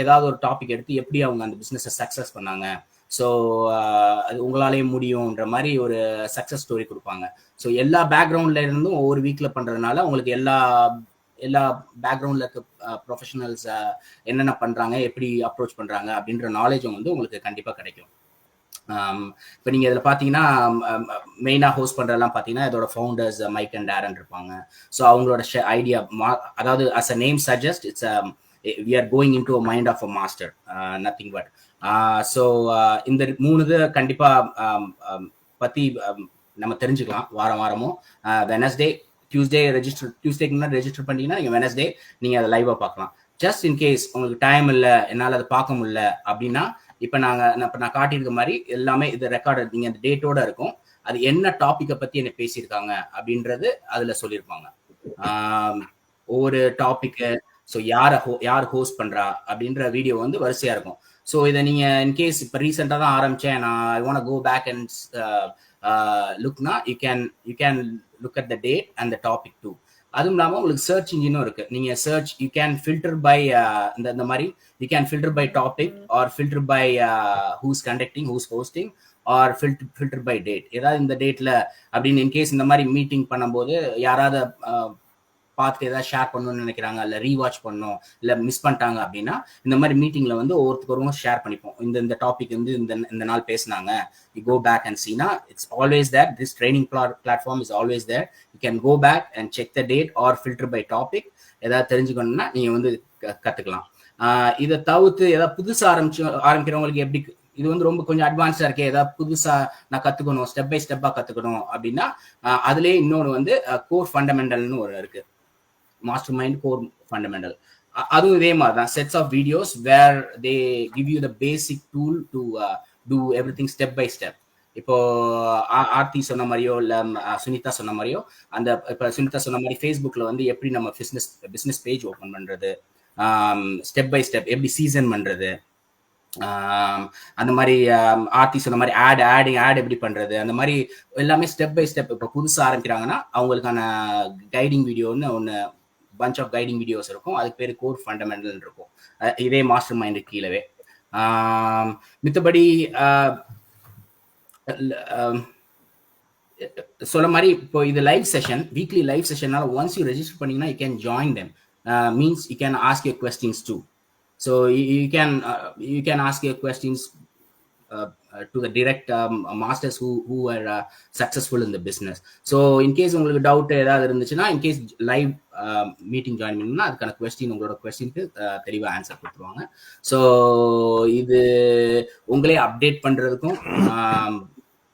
ஏதாவது ஒரு டாபிக் எடுத்து எப்படி அவங்க அந்த பிஸ்னஸை சக்ஸஸ் பண்ணாங்க, ஸோ அது உங்களாலேயும் முடியும்ன்ற மாதிரி ஒரு சக்ஸஸ் ஸ்டோரி கொடுப்பாங்க. ஸோ எல்லா பேக்ரவுண்ட்ல இருந்தும் ஒவ்வொரு வீக்ல பண்றதுனால உங்களுக்கு எல்லா பேக்ரவுண்ட்ல இருக்க ப்ரொஃபஷனல்ஸ் என்னென்ன பண்றாங்க, எப்படி அப்ரோச் பண்றாங்க அப்படின்ற நாலேஜும் வந்து உங்களுக்கு கண்டிப்பா கிடைக்கும். இப்போ நீங்கள் இதில் பார்த்தீங்கன்னா மெயினாக ஹோஸ்ட் பண்ணுறதெல்லாம் பார்த்தீங்கன்னா இதோட ஃபவுண்டர்ஸ் மைக் அண்ட் டேரன் இருப்பாங்க. ஸோ அவங்களோட ஐடியா, அதாவது as a name suggest, it's we are going into a mind of a master, nothing but. So இந்த 3 இது கண்டிப்பாக பற்றி நம்ம தெரிஞ்சுக்கலாம். வாரமும் வெனஸ்டே டியூஸ்டேக்கு முன்னாடி ரெஜிஸ்டர் பண்ணிட்டீங்கன்னா நீங்கள் வெனஸ்டே நீங்கள் அதை லைவாக பார்க்கலாம். ஜஸ்ட் இன்கேஸ் உங்களுக்கு டைம் இல்லை, என்னால் அதை பார்க்க முடியல அப்படின்னா, இப்போ நான் காட்டியிருக்க மாதிரி எல்லாமே இது ரெக்கார்டு, நீங்கள் அந்த டேட்டோட இருக்கும். அது என்ன டாப்பிக்கை பற்றி என்ன பேசியிருக்காங்க அப்படின்றது அதில் சொல்லியிருப்பாங்க. ஒவ்வொரு டாப்பிக்கு, ஸோ யார் ஹோஸ்ட் பண்ணுறா அப்படின்ற வீடியோ வந்து வரிசையாக இருக்கும். ஸோ இதை நீங்கள் இன்கேஸ் இப்போ ரீசெண்டாக தான் ஆரம்பித்தேன், நான் I want go back and லுக்னா you can look at the date and the topic too. அதுவும் இல்லாமல் உங்களுக்கு சர்ச் இன்ஜினும் இருக்கு. நீங்கள் search, you can filter by இந்த மாதிரி you can filter by topic or filter by who's conducting, who's hosting, or filter by date. ஏதாவது இந்த டேட்ல அப்படின்னு இன்கேஸ் இந்த மாதிரி மீட்டிங் பண்ணும்போது யாராவது பார்த்துட்டு ஏதாவது ஷேர் பண்ணணும்னு நினைக்கிறாங்க, இல்லை ரீவாச் பண்ணணும், இல்லை மிஸ் பண்ணிட்டாங்க அப்படின்னா இந்த மாதிரி மீட்டிங்ல வந்து ஒவ்வொருத்தரும் ஷேர் பண்ணிப்போம். இந்த டாபிக் வந்து இந்த நாள் பேசினாங்க, யூ கோ பேக் அண்ட் சீனா. It's always there. This training platform is always there. You can go back and check the date or filter by topic. ஏதாவது தெரிஞ்சுக்கணும்னா நீங்க வந்து கத்துக்கலாம். இதை தவிர்த்து ஏதாவது புதுசாக ஆரம்பிக்கிறவங்களுக்கு எப்படி இது வந்து ரொம்ப கொஞ்சம் அட்வான்ஸ்டா இருக்கே, ஏதாவது புதுசா நான் கத்துக்கணும், ஸ்டெப் பை ஸ்டெப்பா கத்துக்கணும் அப்படின்னா அதுலேயே இன்னொன்று வந்து கோர் ஃபண்டமெண்டல்னு ஒரு இருக்கு, மாஸ்டர் மைண்ட் கோர் ஃபண்டமெண்டல். அதுவும் இதே மாதிரி தான், sets of videos where they give you the basic tool to do everything step by step. இப்போ ஆர்த்தி சொன்ன மாதிரியோ இல்லை சுனிதா சொன்ன மாதிரியோ, அந்த இப்போ சுனிதா சொன்ன மாதிரி ஃபேஸ்புக்கில் வந்து எப்படி நம்ம பிஸ்னஸ் பேஜ் ஓப்பன் பண்ணுறது, ஸ்டெப் பை ஸ்டெப் எப்படி சீசன் பண்ணுறது, அந்த மாதிரி ஆர்த்தி சொன்ன மாதிரி ஆட் எப்படி பண்றது, அந்த மாதிரி எல்லாமே ஸ்டெப் பை ஸ்டெப். இப்போ புதுசாக ஆரம்பிக்கிறாங்கன்னா அவங்களுக்கான கைடிங் வீடியோன்னு ஒன்று, பஞ்ச் ஆஃப் கைடிங் வீடியோஸ் இருக்கும். அதுக்கு பேர் கோர் ஃபண்டமெண்டல் இருக்கும். இதே மாஸ்டர் மைண்டு கீழவே. மித்தபடி சொல்ல மாதிரி இப்போ இது லைவ் செஷன், வீக்லி லைவ் செஷன்னால ஒன்ஸ் யூ ரெஜிஸ்டர் பண்ணீங்கன்னா you can join them. Means you can ask your questions too. So you can ask your questions to the direct masters who were successful in the business. So in case உங்களுக்கு doubt ஏதாவது இருந்துச்சுன்னா, in case live meeting join பண்ணீங்கன்னா அதுக்கான question, உங்களோட கொஸ்டினுக்கு தெளிவாக answer கொடுத்துருவாங்க. So இது உங்களே அப்டேட் பண்ணுறதுக்கும்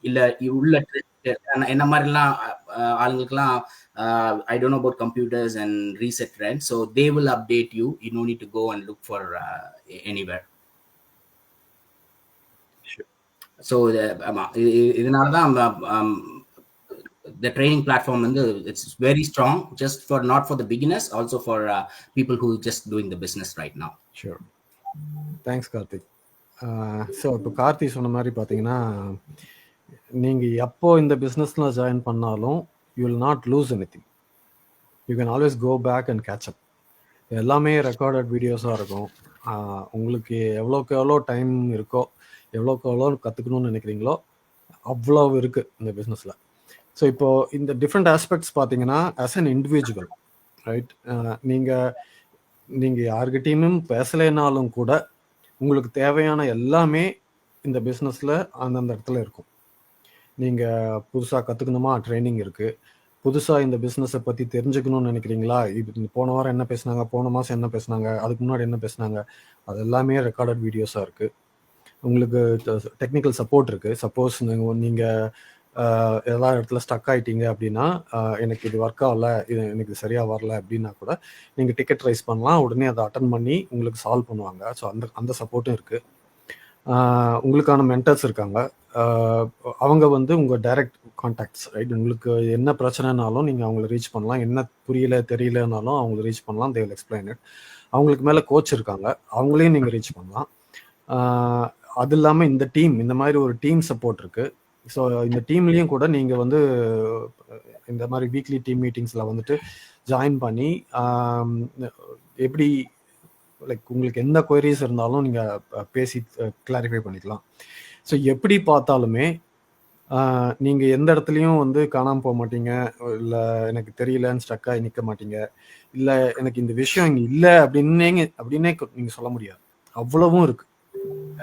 இல்லை உள்ள என்ன மாதிரிலாம் ஆளுங்களுக்குலாம் I don't know about computers and reset trends, so they will update you. You no need to go and look for anywhere. So இதனால தான் the training platform வந்து it's very strong, just for not for the beginners, also for people who just doing the business right now. Sure. Thanks Karthik. So இப்போ கார்த்தி சொன்ன மாதிரி பார்த்தீங்கன்னா, நீங்கள் எப்போ இந்த பிஸ்னஸில் ஜாயின் பண்ணாலும் you will not lose anything. You can always go back and catch up. எல்லாமே ரெக்கார்டட் வீடியோஸாக இருக்கும். உங்களுக்கு எவ்வளோக்கு எவ்வளோ டைம் இருக்கோ, எவ்வளோக்கு எவ்வளோ கற்றுக்கணும்னு நினைக்கிறீங்களோ அவ்வளோ இருக்குது இந்த பிஸ்னஸில். ஸோ இப்போது இந்த டிஃப்ரெண்ட் ஆஸ்பெக்ட்ஸ் பார்த்தீங்கன்னா, ஆஸ் அன் இண்டிவிஜுவல், ரைட், நீங்கள் யார்கிட்டையும் பேசலைனாலும் கூட உங்களுக்கு தேவையான எல்லாமே இந்த பிஸ்னஸில் அந்தந்த இடத்துல இருக்கும். நீங்கள் புதுசாக கற்றுக்கணுமா, ட்ரைனிங் இருக்குது. புதுசாக இந்த பிஸ்னஸை பற்றி தெரிஞ்சுக்கணும்னு நினைக்கிறீங்களா, இது போன வாரம் என்ன பேசுனாங்க, போன மாதம் என்ன பேசுனாங்க, அதுக்கு முன்னாடி என்ன பேசுனாங்க, அது எல்லாமே ரெக்கார்டட் வீடியோஸாக இருக்குது. உங்களுக்கு டெக்னிக்கல் சப்போர்ட் இருக்குது. சப்போஸ் நீங்கள் எல்லா இடத்துல ஸ்டக் ஆகிட்டீங்க அப்படின்னா, எனக்கு இது ஒர்க் ஆகல, இது எனக்கு சரியாக வரல அப்படின்னா கூட நீங்கள் டிக்கெட் ரைஸ் பண்ணலாம், உடனே அதை அட்டன் பண்ணி உங்களுக்கு சால்வ் பண்ணுவாங்க. ஸோ அந்த சப்போர்ட்டும் இருக்குது. உங்களுக்கான மென்டர்ஸ் இருக்காங்க. அவங்க வந்து உங்கள் டைரக்ட் கான்டாக்ட்ஸ், ரைட். உங்களுக்கு என்ன பிரச்சனைனாலும் நீங்கள் அவங்கள ரீச் பண்ணலாம். என்ன தெரியலனாலும் அவங்கள ரீச் பண்ணலாம். They will explain it. அவங்களுக்கு மேலே கோச் இருக்காங்க, அவங்களையும் நீங்கள் ரீச் பண்ணலாம். அது இல்லாமல் இந்த டீம், இந்த மாதிரி ஒரு டீம் சப்போர்ட் இருக்குது. ஸோ இந்த டீம்லேயும் கூட நீங்கள் வந்து இந்த மாதிரி வீக்லி டீம் மீட்டிங்ஸில் வந்துட்டு ஜாயின் பண்ணி எப்படி லைக் உங்களுக்கு எந்த கொயரிஸ் இருந்தாலும் நீங்கள் பேசி கிளாரிஃபை பண்ணிக்கலாம். ஸோ எப்படி பார்த்தாலுமே நீங்கள் எந்த இடத்துலையும் வந்து காணாமல் போக மாட்டீங்க, இல்லை எனக்கு தெரியலன்னு ஸ்டக்காகி நிற்க மாட்டீங்க, இல்லை எனக்கு இந்த விஷயம் இங்கே இல்லை அப்படின்னே நீங்கள் சொல்ல முடியாது. அவ்வளவும் இருக்குது,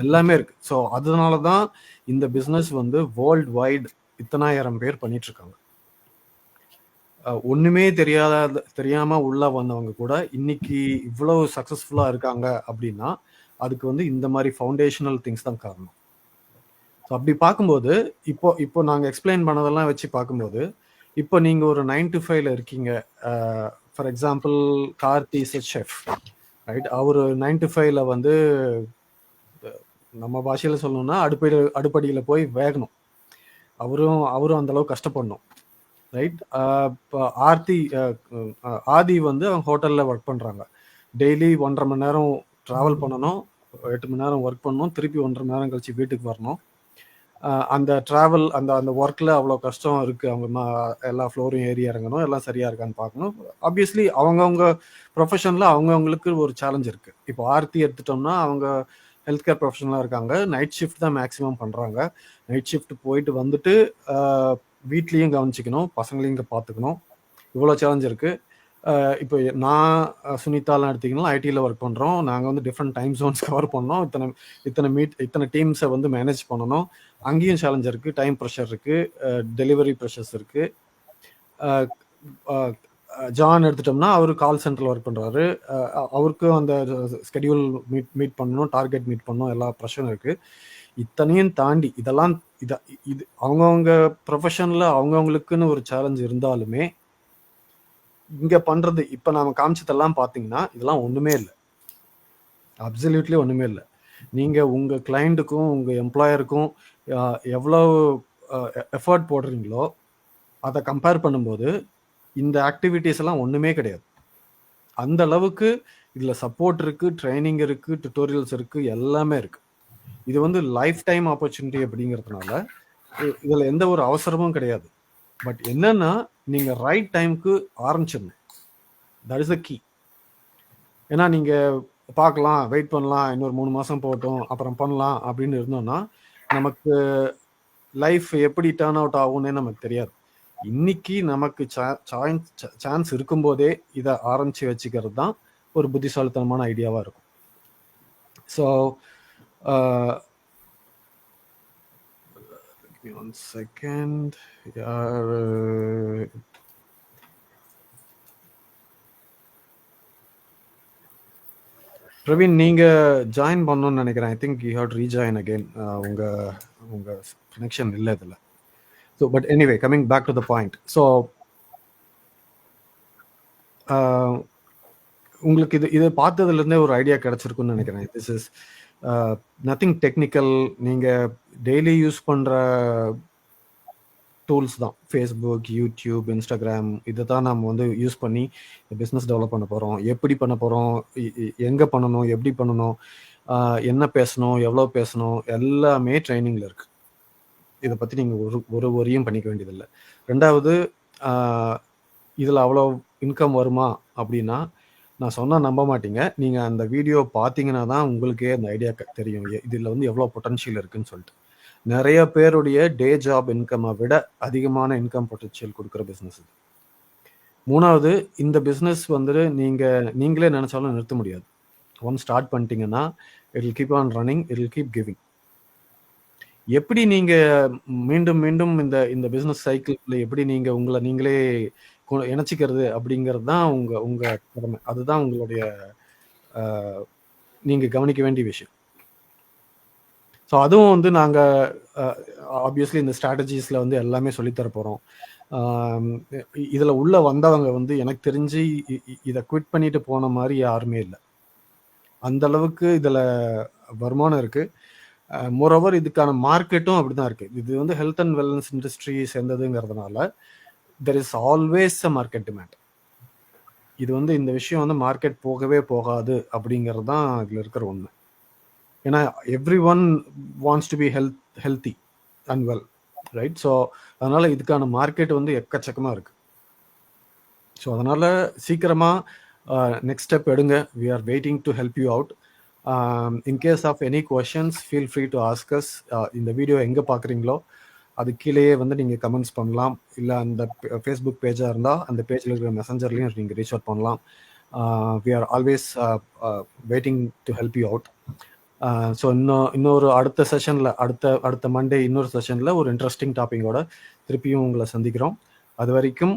எல்லாமே இருக்குது. ஸோ அதனால தான் இந்த பிஸ்னஸ் வந்து வேர்ல்டு வைடு இத்தனாயிரம் பேர் பண்ணிகிட்ருக்காங்க. ஒன்றுமே தெரியாமல் உள்ளே வந்தவங்க கூட இன்னைக்கு இவ்வளோ சக்ஸஸ்ஃபுல்லாக இருக்காங்க அப்படின்னா அதுக்கு வந்து இந்த மாதிரி ஃபவுண்டேஷனல் திங்ஸ் தான் காரணம். ஸோ அப்படி பார்க்கும்போது இப்போ நாங்கள் எக்ஸ்பிளைன் பண்ணதெல்லாம் வச்சு பார்க்கும்போது, இப்போ நீங்கள் ஒரு 9 to 5 இருக்கீங்க. For example Karthi is a chef, right. அவர் 9 to 5 வந்து நம்ம பாஷையில் சொல்லணும்னா அடுப்படியில் போய் வேகணும். அவரும் அந்தளவுக்கு கஷ்டப்படணும், ரைட். இப்போ ஆதி வந்து அவங்க ஹோட்டலில் ஒர்க் பண்ணுறாங்க. டெய்லி 1.5 மணி நேரம் ட்ராவல் பண்ணணும், 8 மணி நேரம் ஒர்க் பண்ணணும், திருப்பி 1.5 மணி நேரம் கழிச்சு வீட்டுக்கு வரணும். அந்த ட்ராவல் அந்த ஒர்க்கில் அவ்வளோ கஷ்டம் இருக்குது. அவங்க எல்லா ஃப்ளோரும் ஏறி இறங்கணும், எல்லாம் சரியாக இருக்கான்னு பார்க்கணும். ஆப்வியஸ்லி அவங்கவுங்க ப்ரொஃபஷனில் அவங்கவுங்களுக்கு ஒரு சேலஞ்ச் இருக்குது. இப்போ ஆர்த்தி எடுத்துட்டோம்னா அவங்க ஹெல்த் கேர் ப்ரொஃபஷனலாக இருக்காங்க. நைட் ஷிஃப்ட் தான் மேக்ஸிமம் பண்ணுறாங்க. நைட் ஷிஃப்ட் போயிட்டு வந்துட்டு வீட்லேயும் கவனிச்சிக்கணும், பசங்களையும் இங்கே பார்த்துக்கணும். இவ்வளோ சேலஞ்ச் இருக்குது. இப்போ நான் சுனிதாலாம் எடுத்திங்கன்னா ஐடியில் ஒர்க் பண்ணுறோம். நாங்கள் வந்து டிஃப்ரெண்ட் டைம் ஜோன்ஸ் கவர் பண்ணோம். இத்தனை டீம்ஸை வந்து மேனேஜ் பண்ணணும். அங்கேயும் சேலஞ்ச் இருக்குது, டைம் ப்ரெஷர் இருக்குது, டெலிவரி ப்ரெஷர்ஸ் இருக்குது. ஜான் எடுத்துட்டோம்னா அவர் கால் சென்டரில் ஒர்க் பண்ணுறாரு. அவருக்கும் அந்த ஸ்கெடியூல் மீட் பண்ணணும், டார்கெட் மீட் பண்ணணும், எல்லா ப்ரெஷரும் இருக்குது. இத்தனையும் தாண்டி இது அவங்கவுங்க ப்ரொஃபஷனில் அவங்கவுங்களுக்குன்னு ஒரு சேலஞ்ச் இருந்தாலுமே இங்கே பண்ணுறது இப்போ நாம் காமிச்சதெல்லாம் பார்த்தீங்கன்னா இதெல்லாம் ஒன்றுமே இல்லை, அப்சல்யூட்லி ஒன்றுமே இல்லை. நீங்கள் உங்கள் கிளைண்ட்டுக்கும் உங்கள் எம்ப்ளாயருக்கும் எவ்வளோ எஃபர்ட் போடுறீங்களோ அதை கம்பேர் பண்ணும்போது இந்த ஆக்டிவிட்டீஸ் எல்லாம் ஒன்றுமே கிடையாது. அந்த அளவுக்கு இதில் சப்போர்ட் இருக்குது, ட்ரைனிங் இருக்குது, டுட்டோரியல்ஸ் இருக்குது, எல்லாமே இருக்குது. இது வந்து லைஃப் டைம் ஆப்பர்ச்சுனிட்டி அப்படிங்கிறதுனால இதில் எந்த ஒரு அவசரமும் கிடையாது. பட் என்னன்னா நீங்கள் ரைட் டைமுக்கு ஆரம்பிச்சிடணும். That is the key. ஏன்னா நீங்கள் பார்க்கலாம், வெயிட் பண்ணலாம், இன்னொரு 3 மாதம் போகட்டும் அப்புறம் பண்ணலாம் அப்படின்னு இருந்தோம்னா நமக்கு லைஃப் எப்படி டேர்ன் அவுட் ஆகும்னே நமக்கு தெரியாது. இன்னைக்கு நமக்கு சான்ஸ் இருக்கும்போதே இதை ஆரம்பித்து வச்சுக்கிறது தான் ஒரு புத்திசாலித்தனமான ஐடியாவாக இருக்கும். So give me 1 second. Praveen, நீங்க ஜாயின் பண்ணணும்னு நினைக்கிறேன். I think you have to rejoin again. உங்க கனெக்ஷன் இல்லை இதில். So but anyway, coming back to the point. So உங்களுக்கு இது பார்த்ததுலேருந்தே ஒரு ஐடியா கிடைச்சிருக்குன்னு நினைக்கிறேன். This is nothing technical. நீங்கள் டெய்லி யூஸ் பண்ணுற டூல்ஸ் தான். ஃபேஸ்புக், யூடியூப், இன்ஸ்டாகிராம், இதை தான் நம்ம வந்து யூஸ் பண்ணி பிஸ்னஸ் டெவலப் பண்ண போகிறோம். எப்படி பண்ண போகிறோம், எங்கே பண்ணணும், எப்படி பண்ணணும், என்ன பேசணும், எவ்வளோ பேசணும், எல்லாமே ட்ரைனிங்கில் இருக்குது. இதை பற்றி நீங்கள் ஒரு வரியும் பண்ணிக்க வேண்டியதில்லை. ரெண்டாவது, இதில் அவ்வளோ இன்கம் வருமா அப்படின்னா நான் சொன்னால் நம்ப மாட்டீங்க. நீங்கள் அந்த வீடியோ பார்த்தீங்கன்னா தான் உங்களுக்கே அந்த ஐடியா தெரியும் இதில் வந்து எவ்வளோ பொட்டன்ஷியல் இருக்குன்னு சொல்லிட்டு. நிறைய பேருடைய டே ஜாப் இன்கம்மை விட அதிகமான இன்கம் பொட்டன்ஷியல் கொடுக்குற பிஸ்னஸ் இது. மூணாவது, இந்த பிஸ்னஸ் வந்து நீங்களே நினச்சாலும் நிறுத்த முடியாது. ஒன் ஸ்டார்ட் பண்ணிட்டீங்கன்னா it will keep on running, it will keep giving. எப்படி நீங்கள் மீண்டும் மீண்டும் இந்த பிஸ்னஸ் சைக்கிளில் எப்படி நீங்கள் உங்களை நீங்களே இணைச்சிக்கிறது அப்படிங்கிறது தான் உங்கள் திறமை. அதுதான் உங்களுடைய நீங்கள் கவனிக்க வேண்டிய விஷயம். ஸோ அதுவும் வந்து நாங்கள் ஆப்வியஸ்லி இந்த ஸ்ட்ராட்டஜிஸில் வந்து எல்லாமே சொல்லித்தர போகிறோம். இதில் உள்ளே வந்தவங்க வந்து எனக்கு தெரிஞ்சு இதை குவிட் பண்ணிட்டு போன மாதிரி யாருமே இல்லை. அந்த அளவுக்கு இதில் வருமானம் இருக்குது. மோரோவர் இதுக்கான மார்க்கெட்டும் அப்படி தான் இருக்குது. இது வந்து ஹெல்த் அண்ட் வெல்னஸ் இண்டஸ்ட்ரி சேர்ந்ததுங்கிறதுனால there is always a market demand. இது வந்து இந்த விஷயம் வந்து மார்க்கெட் போகவே போகாது அப்படிங்கிறது தான் இதில் இருக்கிற உண்மை. ஏன்னா every one wants to be healthy and well, right? So அதனால் இதுக்கான மார்க்கெட் வந்து எக்கச்சக்கமாக இருக்குது. ஸோ அதனால் சீக்கிரமாக நெக்ஸ்ட் ஸ்டெப் எடுங்க. We are waiting to help you out. In case of any questions feel free to ask us. இந்த video எங்கே பார்க்குறீங்களோ அது கீழேயே வந்து நீங்கள் கமெண்ட்ஸ் பண்ணலாம். இல்லை அந்த ஃபேஸ்புக் பேஜாக இருந்தால் அந்த பேஜில் இருக்கிற மெசஞ்சர்லையும் நீங்கள் ரீச் அவுட் பண்ணலாம். We are always waiting to help you out. So இன்னொரு அடுத்த செஷனில் அடுத்த மண்டே இன்னொரு செஷனில் ஒரு இன்ட்ரெஸ்டிங் டாப்பிங்கோட திருப்பியும் உங்களை சந்திக்கிறோம். அது வரைக்கும்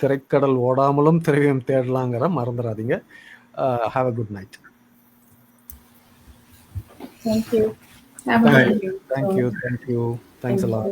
திரைக்கடல் ஓடாமலும் திரையும் தேடலாங்கிற மறந்துடாதீங்க. Have a good night. Thank you. Have a Thank good you. Thank you. Thanks a lot.